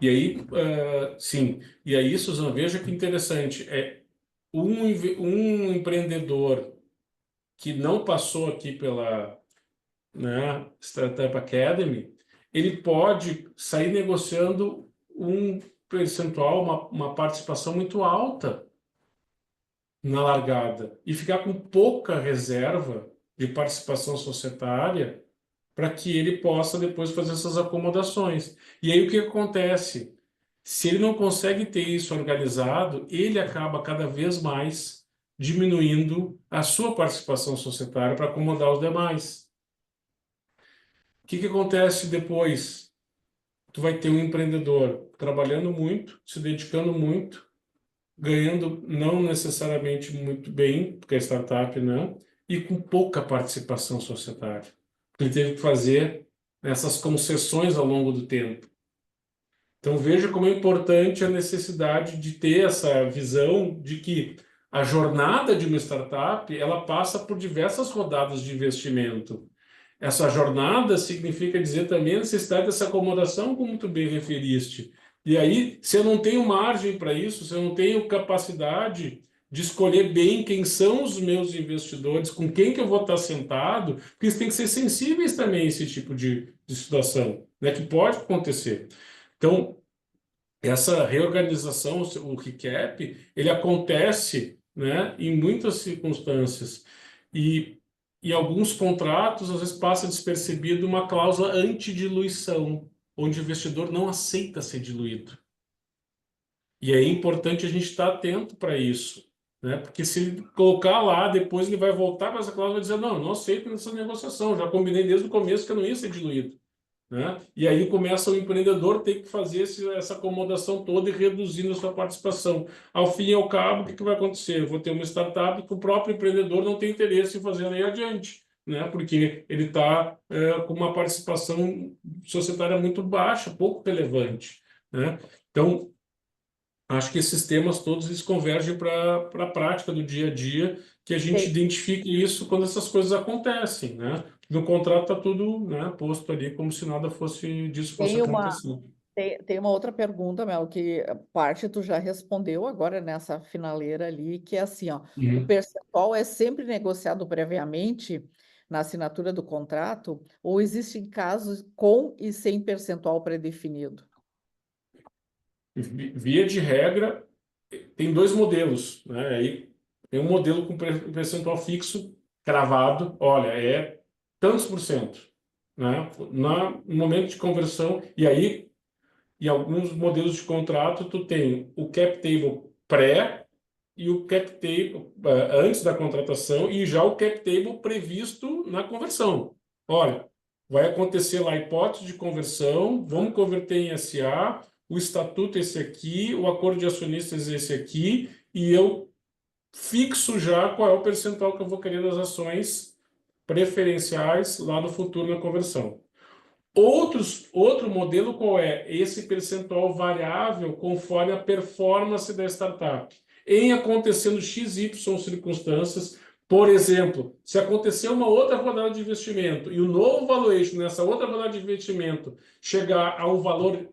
E aí, sim, e aí, Suzana, veja que interessante, um empreendedor que não passou aqui pela, né, Startup Academy, ele pode sair negociando um percentual, uma participação muito alta na largada e ficar com pouca reserva de participação societária para que ele possa depois fazer essas acomodações. E aí o que acontece? Se ele não consegue ter isso organizado, ele acaba cada vez mais diminuindo a sua participação societária para acomodar os demais. O que acontece depois? Tu vai ter um empreendedor trabalhando muito, se dedicando muito, ganhando não necessariamente muito bem, porque é startup não, e com pouca participação societária. Ele teve que fazer essas concessões ao longo do tempo. Então veja como é importante a necessidade de ter essa visão de que a jornada de uma startup ela passa por diversas rodadas de investimento. Essa jornada significa dizer também a necessidade dessa acomodação, como tu bem referiste. E aí, se eu não tenho margem para isso, se eu não tenho capacidade de escolher bem quem são os meus investidores, com quem que eu vou estar sentado, porque eles têm que ser sensíveis também a esse tipo de situação, né, que pode acontecer. Então, essa reorganização, o recap, ele acontece, né, em muitas circunstâncias. E em alguns contratos, às vezes passa despercebido uma cláusula antidiluição, onde o investidor não aceita ser diluído. E é importante a gente estar atento para isso, né? Porque se ele colocar lá, depois ele vai voltar para essa cláusula e vai dizer, não, eu não aceito nessa negociação, já combinei desde o começo que eu não ia ser diluído, né? E aí começa o empreendedor ter que fazer essa acomodação toda e reduzindo a sua participação. Ao fim e ao cabo, o que vai acontecer? Eu vou ter uma startup que o próprio empreendedor não tem interesse em fazer ela ir adiante, né? Porque ele está com uma participação societária muito baixa, pouco relevante, né? Então, Acho que esses temas todos eles convergem para a prática do dia a dia, que a gente Tem, identifique isso quando essas coisas acontecem, né? No contrato está tudo, né, posto ali como se nada fosse disso fosse tem uma, acontecer. tem uma outra pergunta, Mel, que parte tu já respondeu agora nessa finaleira ali, que é assim, ó, o Uhum. percentual é sempre negociado previamente na assinatura do contrato, ou existem casos com e sem percentual pré-definido? Via de regra, tem dois modelos, né? Aí tem um modelo com percentual fixo cravado, olha, é tantos por cento, né? No momento de conversão, e aí, em alguns modelos de contrato, tu tem o cap table pré e o cap table antes da contratação e já o cap table previsto na conversão. Olha, vai acontecer lá a hipótese de conversão, vamos converter em SA, o estatuto é esse aqui, o acordo de acionistas é esse aqui, e eu fixo já qual é o percentual que eu vou querer das ações preferenciais lá no futuro na conversão. Outro modelo qual é? Esse percentual variável conforme a performance da startup. Em acontecendo XY circunstâncias, por exemplo, se acontecer uma outra rodada de investimento e o novo valuation nessa outra rodada de investimento chegar a um valor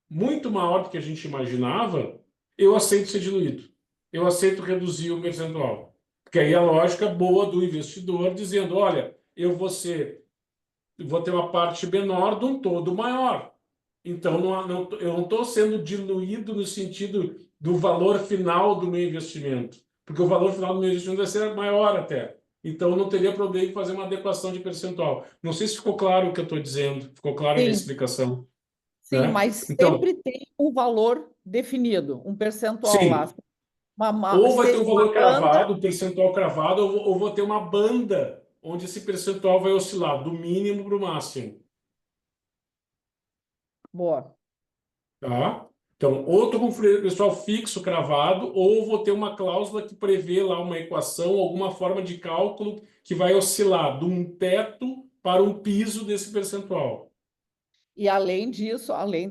muito maior do que a gente imaginava, eu aceito ser diluído. Eu aceito reduzir o percentual. Porque aí a lógica boa do investidor dizendo, olha, vou ter uma parte menor de um todo maior. Então, eu não estou sendo diluído no sentido do valor final do meu investimento, porque o valor final do meu investimento vai ser maior até. Então, eu não teria problema em fazer uma adequação de percentual. Não sei se ficou claro o que eu estou dizendo, ficou clara a minha Sim, explicação, sim, né? mas Então, sempre tem um valor definido, um percentual lá. sim, ou vai ter um Seja uma valor banda, cravado, um percentual cravado, ou vou ter uma banda onde esse percentual vai oscilar do mínimo para o máximo. boa. Tá? Então, ou estou com o pessoal fixo cravado, ou vou ter uma cláusula que prevê lá uma equação, alguma forma de cálculo que vai oscilar de um teto para um piso desse percentual. E além disso, além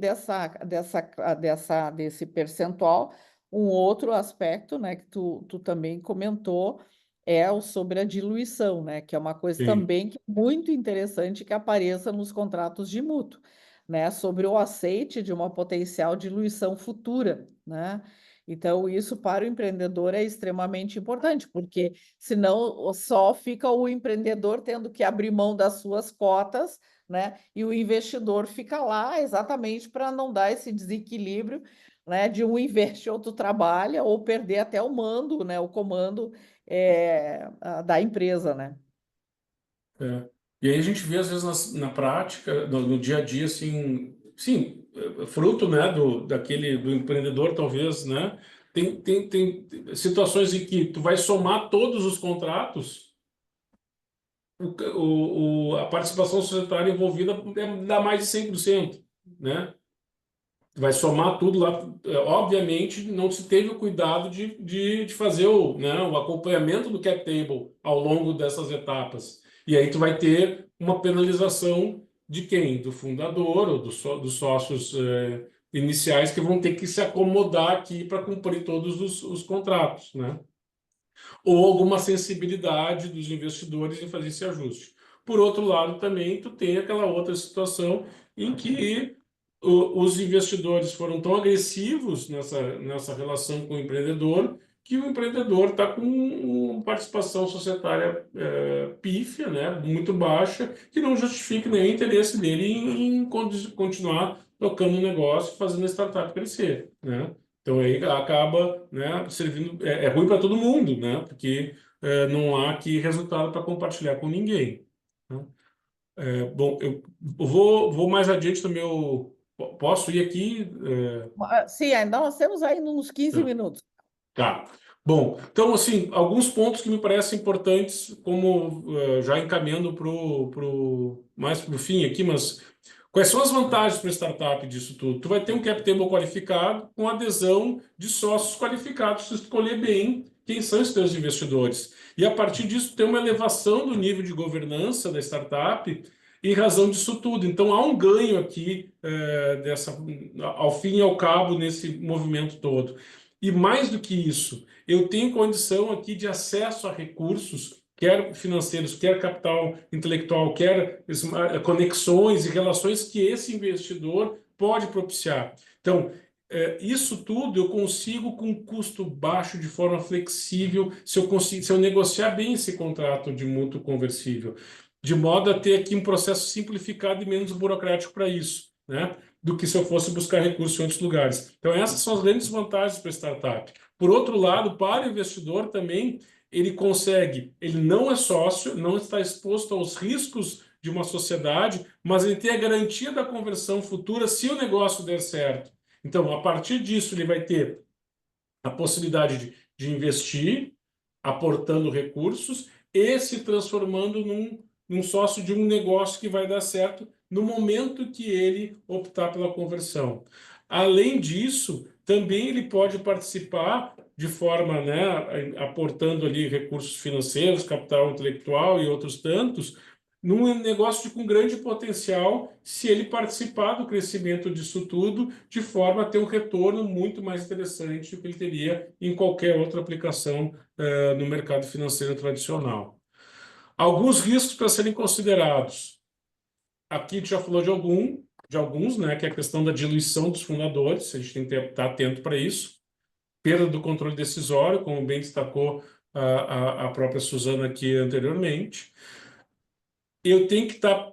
desse percentual, um outro aspecto, né, que tu também comentou, é o sobre a diluição, né, que é uma coisa Sim. também que é muito interessante que apareça nos contratos de mútuo, né, sobre o aceite de uma potencial diluição futura, né? Então, isso para o empreendedor é extremamente importante, porque senão só fica o empreendedor tendo que abrir mão das suas cotas, né? E o investidor fica lá exatamente para não dar esse desequilíbrio, né? De um investe, outro trabalha, ou perder até o mando, né? O comando da empresa, né? É. E aí a gente vê, às vezes, na prática, no dia a dia, assim, sim, fruto, né, do empreendedor, talvez, né? Tem situações em que tu vai somar todos os contratos a participação societária envolvida dá mais de 100%, né? Vai somar tudo lá. Obviamente, não se teve o cuidado de fazer o acompanhamento do cap table ao longo dessas etapas. E aí tu vai ter uma penalização de quem? Do fundador ou dos sócios iniciais que vão ter que se acomodar aqui para cumprir todos os contratos, né? Ou alguma sensibilidade dos investidores em fazer esse ajuste. Por outro lado, também tu tem aquela outra situação em que os investidores foram tão agressivos nessa relação com o empreendedor que o empreendedor está com uma participação societária pífia, né, muito baixa, que não justifica nenhum interesse dele em continuar tocando o negócio, fazendo a startup crescer, né? Então aí acaba, né, servindo, é ruim para todo mundo, né? Porque não há aqui resultado para compartilhar com ninguém, né? Bom, eu vou mais adiante no meu. Posso ir aqui? Sim, ainda nós temos aí uns 15 Tá. minutos. Tá. Bom, então, assim, alguns pontos que me parecem importantes, como já encaminhando mais para o fim aqui, mas quais são as vantagens para a startup disso tudo? Tu vai ter um cap table qualificado com adesão de sócios qualificados, se escolher bem quem são os teus investidores. E a partir disso, ter uma elevação do nível de governança da startup em razão disso tudo. Então, há um ganho aqui, ao fim e ao cabo, nesse movimento todo. E mais do que isso, eu tenho condição aqui de acesso a recursos, quer financeiros, quer capital intelectual, quer conexões e relações que esse investidor pode propiciar. Então, isso tudo eu consigo com custo baixo, de forma flexível, se eu negociar bem esse contrato de mútuo conversível, de modo a ter aqui um processo simplificado e menos burocrático para isso, né? Do que se eu fosse buscar recursos em outros lugares. Então, essas são as grandes vantagens para a startup. Por outro lado, para o investidor também, ele não é sócio, não está exposto aos riscos de uma sociedade, mas ele tem a garantia da conversão futura se o negócio der certo. Então, a partir disso, ele vai ter a possibilidade de investir, aportando recursos e se transformando num sócio de um negócio que vai dar certo no momento que ele optar pela conversão. Além disso, também ele pode participar de forma, né, aportando ali recursos financeiros, capital intelectual e outros tantos, num negócio com grande potencial, se ele participar do crescimento disso tudo, de forma a ter um retorno muito mais interessante do que ele teria em qualquer outra aplicação no mercado financeiro tradicional. Alguns riscos para serem considerados. Aqui a gente já falou de alguns, né, que é a questão da diluição dos fundadores, a gente tem que estar atento para isso. Perda do controle decisório, como bem destacou a própria Suzana aqui anteriormente. Eu tenho que estar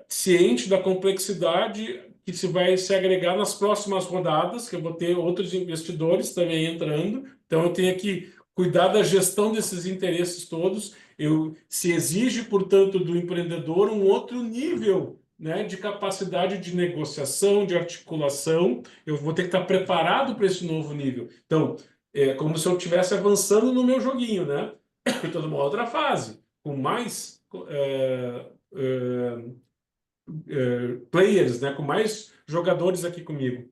ciente da complexidade que se vai se agregar nas próximas rodadas, que eu vou ter outros investidores também entrando. Então, eu tenho que cuidar da gestão desses interesses todos. Se exige, portanto, do empreendedor um outro nível, né, de capacidade de negociação, de articulação. Eu vou ter que estar preparado para esse novo nível. Então, é como se eu estivesse avançando no meu joguinho, né? Estou numa outra fase, com mais players, né, com mais jogadores aqui comigo.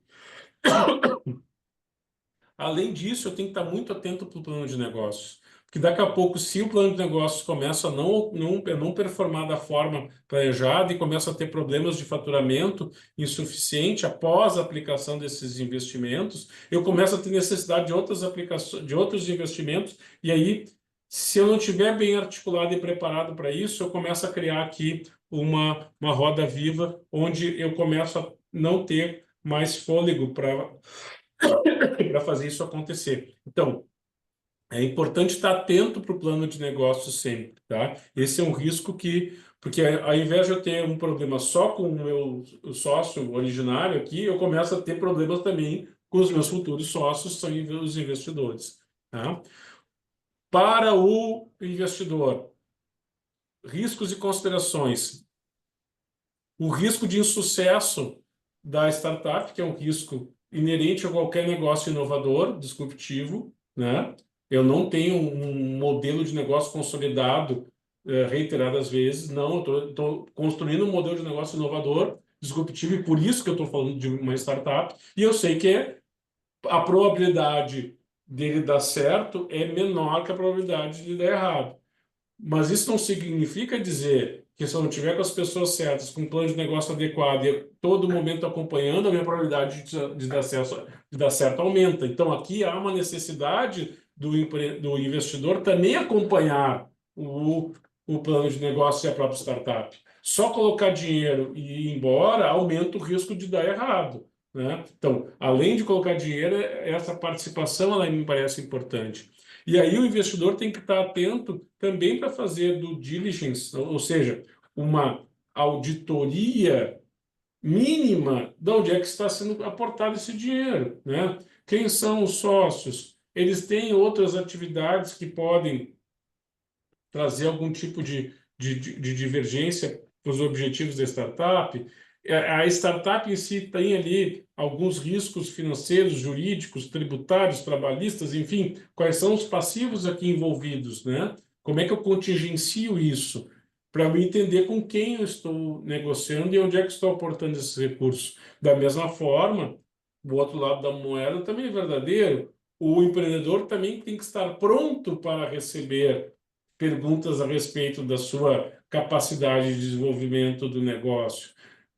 Além disso, eu tenho que estar muito atento para o plano de negócios. Porque daqui a pouco, se o plano de negócios começa a não performar da forma planejada e começa a ter problemas de faturamento insuficiente após a aplicação desses investimentos, eu começo a ter necessidade de outras aplicações, de outros investimentos, e aí, se eu não estiver bem articulado e preparado para isso, eu começo a criar aqui uma roda viva, onde eu começo a não ter mais fôlego para fazer isso acontecer. Então, é importante estar atento para o plano de negócio sempre, tá? Esse é um risco porque ao invés de eu ter um problema só com o meu sócio originário aqui, eu começo a ter problemas também com os meus futuros sócios, são os investidores, tá? Para o investidor, riscos e considerações. O risco de insucesso da startup, que é um risco inerente a qualquer negócio inovador, disruptivo, né? Eu não tenho um modelo de negócio consolidado reiteradas vezes, não, eu estou construindo um modelo de negócio inovador, disruptivo, e por isso que eu estou falando de uma startup, e eu sei que a probabilidade dele dar certo é menor que a probabilidade de dar errado. Mas isso não significa dizer que se eu não tiver com as pessoas certas, com um plano de negócio adequado e todo momento acompanhando, a minha probabilidade de dar certo aumenta. Então, aqui há uma necessidade do investidor também acompanhar o plano de negócio e a própria startup. Só colocar dinheiro e ir embora aumenta o risco de dar errado, né? Então, além de colocar dinheiro, essa participação ela me parece importante. E aí o investidor tem que estar atento também para fazer due diligence, ou seja, uma auditoria mínima de onde é que está sendo aportado esse dinheiro, né? Quem são os sócios? Eles têm outras atividades que podem trazer algum tipo de divergência para os objetivos da startup. A startup em si tem ali alguns riscos financeiros, jurídicos, tributários, trabalhistas, enfim, quais são os passivos aqui envolvidos, né? Como é que eu contingencio isso? Para eu entender com quem eu estou negociando e onde é que estou aportando esses recursos. Da mesma forma, o outro lado da moeda também é verdadeiro. O empreendedor também tem que estar pronto para receber perguntas a respeito da sua capacidade de desenvolvimento do negócio,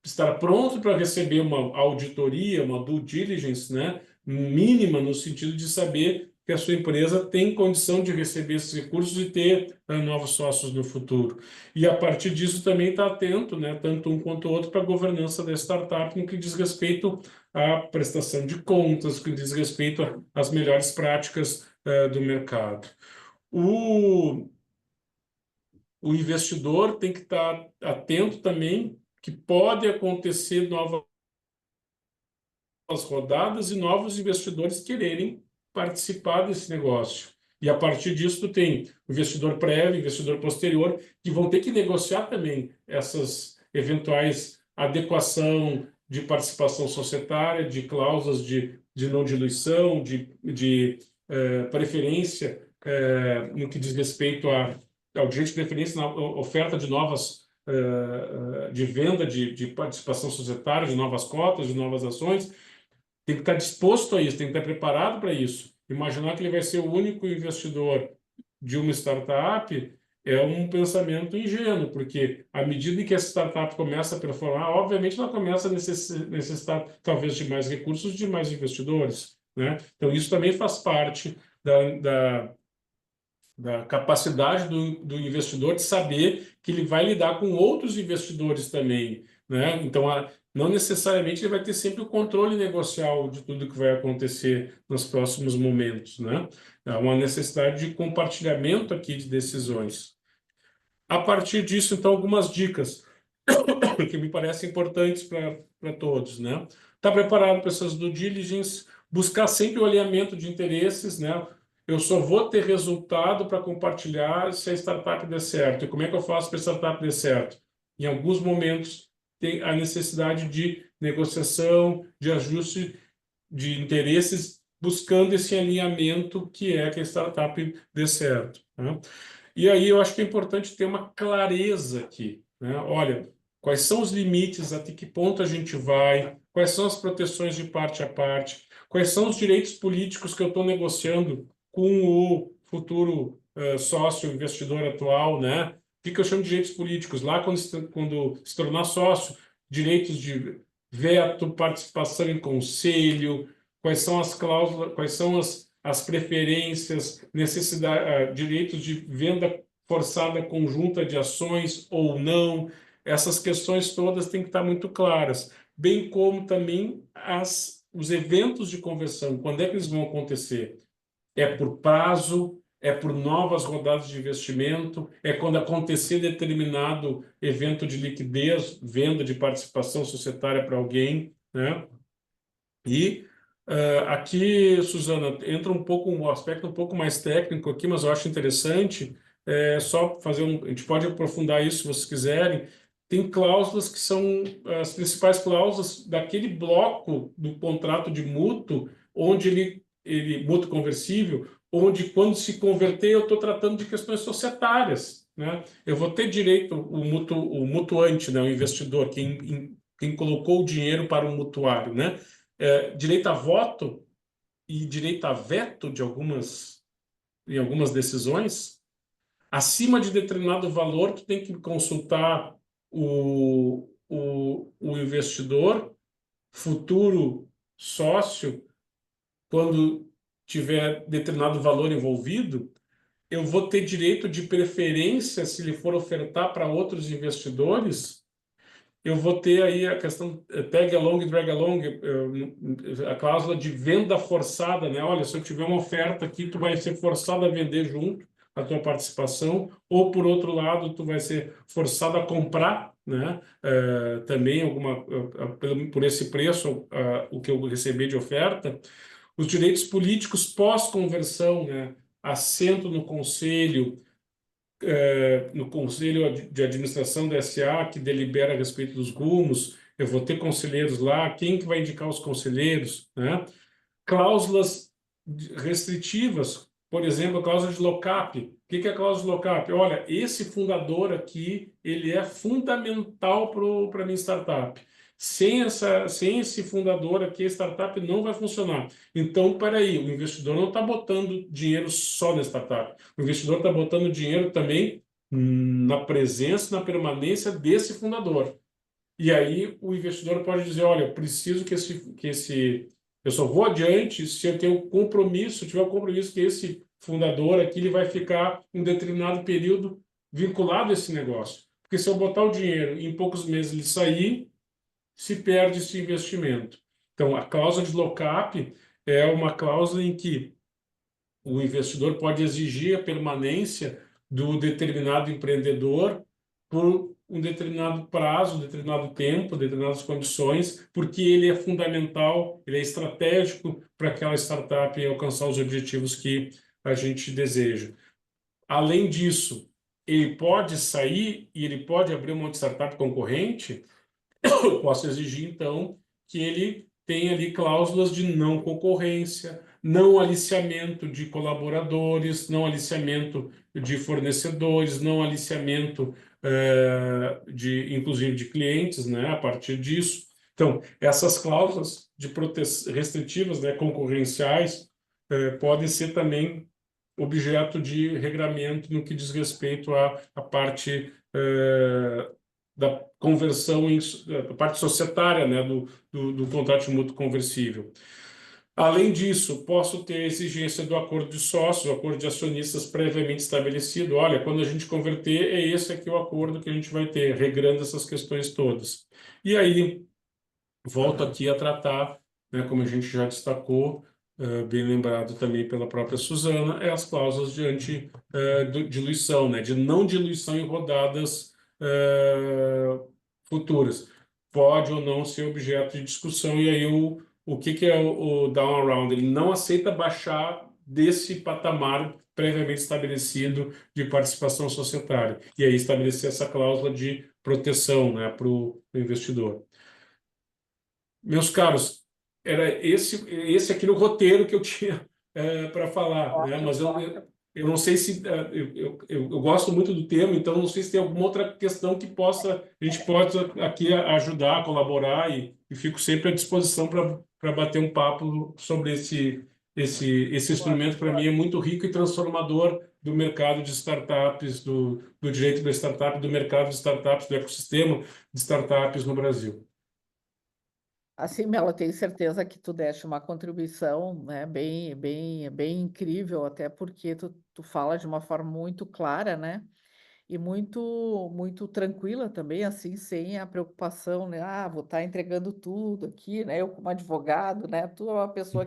estar pronto para receber uma auditoria, uma due diligence, né, mínima, no sentido de saber que a sua empresa tem condição de receber esses recursos e ter novos sócios no futuro. E a partir disso também está atento, né, tanto um quanto o outro, para a governança da startup no que diz respeito à prestação de contas, no que diz respeito às melhores práticas do mercado. O investidor tem que estar atento também que pode acontecer novas rodadas e novos investidores quererem participar desse negócio. E a partir disso, tu tem investidor prévio, investidor posterior, que vão ter que negociar também essas eventuais adequação de participação societária, de cláusulas de não diluição, de preferência no que diz respeito ao direito de preferência na oferta de novas de venda de participação societária, de novas cotas, de novas ações. Tem que estar disposto a isso, tem que estar preparado para isso. Imaginar que ele vai ser o único investidor de uma startup é um pensamento ingênuo, porque à medida que essa startup começa a performar, obviamente ela começa a necessitar talvez de mais recursos, de mais investidores, né? Então isso também faz parte da capacidade do investidor de saber que ele vai lidar com outros investidores também, né? Então, não necessariamente ele vai ter sempre o controle negocial de tudo que vai acontecer nos próximos momentos, né? Há uma necessidade de compartilhamento aqui de decisões. A partir disso, então, algumas dicas que me parecem importantes para todos, né? Estar preparado para essas due diligence, buscar sempre o alinhamento de interesses, né? Eu só vou ter resultado para compartilhar se a startup der certo. E como é que eu faço para a startup der certo? Em alguns momentos, tem a necessidade de negociação, de ajuste de interesses, buscando esse alinhamento que é que a startup dê certo, né? E aí eu acho que é importante ter uma clareza aqui, né? Olha, quais são os limites, até que ponto a gente vai, quais são as proteções de parte a parte, quais são os direitos políticos que eu estou negociando com o futuro sócio, investidor atual, né? O que eu chamo de direitos políticos? Lá, quando se tornar sócio, direitos de veto, participação em conselho, quais são as cláusulas, quais são as preferências, necessidade, direitos de venda forçada conjunta de ações ou não. Essas questões todas têm que estar muito claras, bem como também os eventos de conversão. Quando é que eles vão acontecer? É por prazo, é por novas rodadas de investimento, é quando acontecer determinado evento de liquidez, venda de participação societária para alguém, né? E aqui, Suzana, entra um aspecto um pouco mais técnico aqui, mas eu acho interessante. Só fazer a gente pode aprofundar isso se vocês quiserem. Tem cláusulas que são as principais cláusulas daquele bloco do contrato de mútuo, onde ele mútuo conversível, onde quando se converter eu estou tratando de questões societárias, né? Eu vou ter direito o mutuante, né, o investidor, quem colocou o dinheiro para o mutuário, né? Direito a voto e direito a veto em algumas decisões. Acima de determinado valor, tu tem que consultar o investidor, futuro sócio, quando tiver determinado valor envolvido. Eu vou ter direito de preferência se ele for ofertar para outros investidores. Eu vou ter aí a questão tag along e drag along, a cláusula de venda forçada, né? Olha, se eu tiver uma oferta aqui, tu vai ser forçado a vender junto a tua participação, ou por outro lado, tu vai ser forçado a comprar, né? Também por esse preço, o que eu receber de oferta. Os direitos políticos pós-conversão, né? Assento no conselho de administração da SA, que delibera a respeito dos rumos, eu vou ter conselheiros lá, quem que vai indicar os conselheiros, né? Cláusulas restritivas, por exemplo, a cláusula de lock-up. O que é a cláusula de lock-up? Olha, esse fundador aqui, ele é fundamental para a minha startup. Sem esse fundador aqui, a startup não vai funcionar. Então, peraí, o investidor não está botando dinheiro só na startup. O investidor está botando dinheiro também na presença, na permanência desse fundador. E aí o investidor pode dizer, olha, eu preciso eu só vou adiante se eu tenho compromisso, tiver o compromisso que esse fundador aqui ele vai ficar um determinado período vinculado a esse negócio. Porque se eu botar o dinheiro e em poucos meses ele sair, se perde esse investimento. Então, a cláusula de lock-up é uma cláusula em que o investidor pode exigir a permanência do determinado empreendedor por um determinado prazo, um determinado tempo, determinadas condições, porque ele é fundamental, ele é estratégico para aquela startup alcançar os objetivos que a gente deseja. Além disso, ele pode sair e ele pode abrir uma startup concorrente. Eu posso exigir, então, que ele tenha ali cláusulas de não concorrência, não aliciamento de colaboradores, não aliciamento de fornecedores, não aliciamento, inclusive, de clientes, né, a partir disso. Então, essas cláusulas de restritivas, né, concorrenciais, podem ser também objeto de regramento no que diz respeito à parte da conversão da parte societária, né, do contrato mútuo conversível. Além disso, posso ter a exigência do acordo de sócios, o acordo de acionistas previamente estabelecido. Olha, quando a gente converter, é esse aqui o acordo que a gente vai ter, regrando essas questões todas. E aí, volto aqui a tratar, né, como a gente já destacou, bem lembrado também pela própria Suzana, é as cláusulas de anti-diluição, né, de não diluição em rodadas futuras. Pode ou não ser objeto de discussão, e aí o que é o down around? Ele não aceita baixar desse patamar previamente estabelecido de participação societária, e aí estabelecer essa cláusula de proteção, né, para o investidor. Meus caros, era esse aqui no roteiro que eu tinha para falar, né? Mas eu não sei se eu gosto muito do tema, então não sei se tem alguma outra questão que a gente possa aqui ajudar, colaborar e fico sempre à disposição para bater um papo sobre esse instrumento. Para mim é muito rico e transformador do mercado de startups, do direito da startup, do mercado de startups, do ecossistema de startups no Brasil. Assim, Melo, eu tenho certeza que tu deste uma contribuição, né, bem incrível, até porque tu fala de uma forma muito clara, né, e muito tranquila também, assim, sem a preocupação, né, vou estar entregando tudo aqui, né, eu como advogado, né, tu é uma pessoa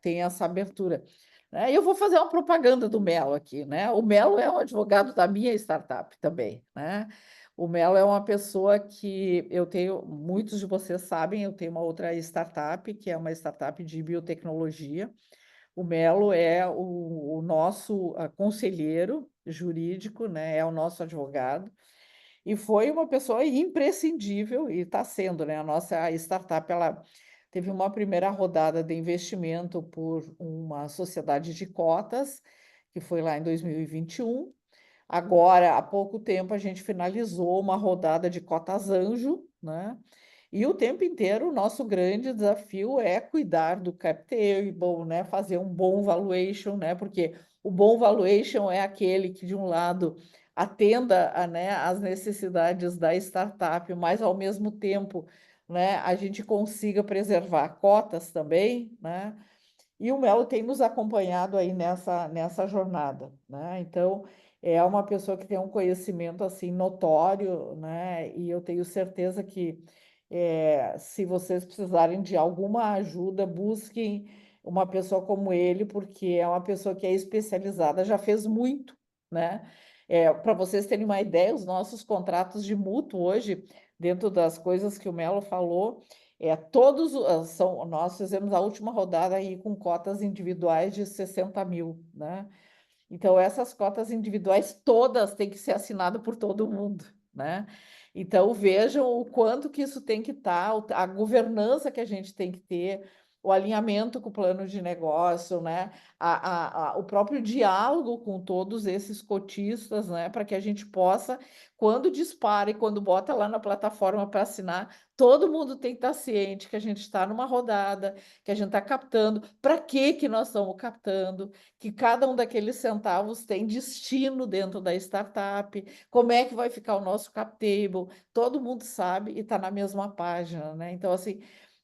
tem essa abertura. Né? E eu vou fazer uma propaganda do Melo aqui, né? O Melo é um advogado da minha startup também, né? O Melo é uma pessoa que eu tenho, muitos de vocês sabem, eu tenho uma outra startup, que é uma startup de biotecnologia. O Melo é o nosso conselheiro jurídico, né? É o nosso advogado. E foi uma pessoa imprescindível, e está sendo, né? A nossa startup, ela teve uma primeira rodada de investimento por uma sociedade de cotas, que foi lá em 2021. Agora, há pouco tempo, a gente finalizou uma rodada de cotas anjo, né? E o tempo inteiro, o nosso grande desafio é cuidar do cap table, né? Fazer um bom valuation, né? Porque o bom valuation é aquele que, de um lado, atenda né, às necessidades da startup, mas, ao mesmo tempo, né, a gente consiga preservar cotas também, né? E o Melo tem nos acompanhado aí nessa jornada, né? Então, é uma pessoa que tem um conhecimento assim notório, né? E eu tenho certeza que se vocês precisarem de alguma ajuda, busquem uma pessoa como ele, porque é uma pessoa que é especializada, já fez muito, né? Para vocês terem uma ideia, os nossos contratos de mútuo hoje, dentro das coisas que o Melo falou, nós fizemos a última rodada aí com cotas individuais de 60 mil, né? Então, essas cotas individuais todas têm que ser assinadas por todo mundo, né? Então, vejam o quanto que isso tem que estar, a governança que a gente tem que ter, o alinhamento com o plano de negócio, né? O próprio diálogo com todos esses cotistas, né? Para que a gente possa, quando dispara e quando bota lá na plataforma para assinar, todo mundo tem que estar ciente que a gente está numa rodada, que a gente está captando, para que nós estamos captando, que cada um daqueles centavos tem destino dentro da startup, como é que vai ficar o nosso cap table, todo mundo sabe e está na mesma página, né? Então, assim,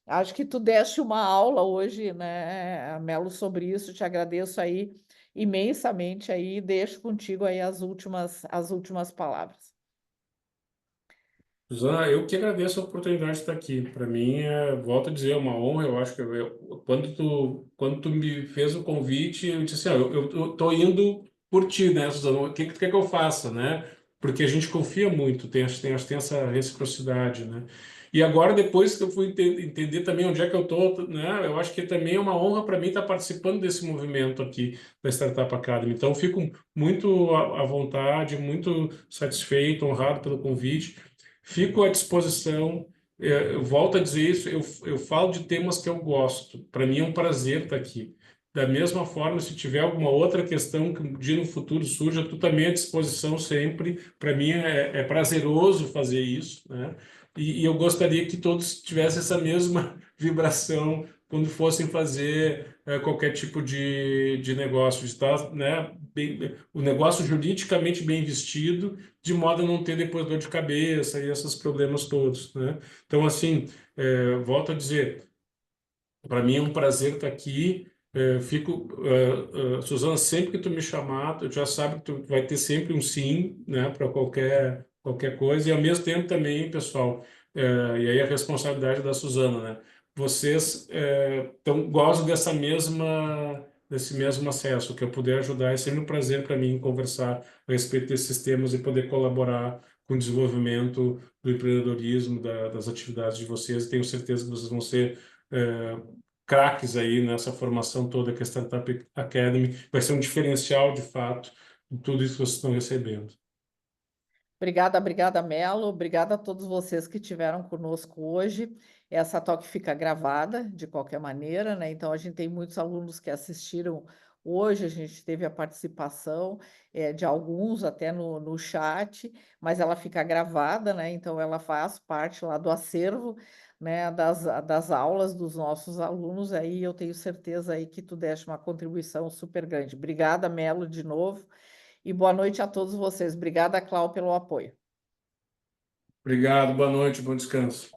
acho que tu deste uma aula hoje, né, Melo, sobre isso. Te agradeço aí imensamente aí, deixo contigo aí as últimas palavras. Suzana, eu que agradeço a oportunidade de estar aqui. Para mim, volto a dizer, é uma honra. Eu acho que quando tu me fez o convite, eu disse assim, eu tô indo por ti, né, Suzana? O que que tu quer que eu faça, né? Porque a gente confia muito, tem essa reciprocidade, né? E agora, depois que eu fui entender também onde é que eu tô, né? Eu acho que também é uma honra para mim estar participando desse movimento aqui da Startup Academy. Então, eu fico muito à vontade, muito satisfeito, honrado pelo convite. Fico à disposição. Eu volto a dizer isso, eu falo de temas que eu gosto. Para mim é um prazer estar aqui. Da mesma forma, se tiver alguma outra questão que um dia no futuro surja, tu também à disposição sempre. Para mim é prazeroso fazer isso, né? E eu gostaria que todos tivessem essa mesma vibração quando fossem fazer qualquer tipo de negócio, de estar, né, o negócio juridicamente bem vestido, de modo a não ter depois dor de cabeça e esses problemas todos, né? Então, assim, volto a dizer, para mim é um prazer estar aqui. Suzana, sempre que tu me chamar, tu já sabe que tu vai ter sempre um sim, né, para qualquer coisa. E ao mesmo tempo também, pessoal, e aí a responsabilidade da Suzana, né? Vocês gozam desse mesmo acesso, que eu puder ajudar, é sempre um prazer para mim conversar a respeito desses temas e poder colaborar com o desenvolvimento do empreendedorismo, das atividades de vocês. Tenho certeza que vocês vão ser é, craques aí nessa formação toda que a Startup Academy vai ser um diferencial, de fato, de tudo isso que vocês estão recebendo. Obrigada, obrigada, Melo. Obrigada a todos vocês que estiveram conosco hoje. Essa talk fica gravada, de qualquer maneira, né? Então, a gente tem muitos alunos que assistiram hoje, a gente teve a participação de alguns até no chat, mas ela fica gravada, né? Então, ela faz parte lá do acervo, né, das aulas dos nossos alunos. Aí eu tenho certeza aí que tu deste uma contribuição super grande. Obrigada, Melo, de novo. E boa noite a todos vocês. Obrigada, Clau, pelo apoio. Obrigado, boa noite, bom descanso.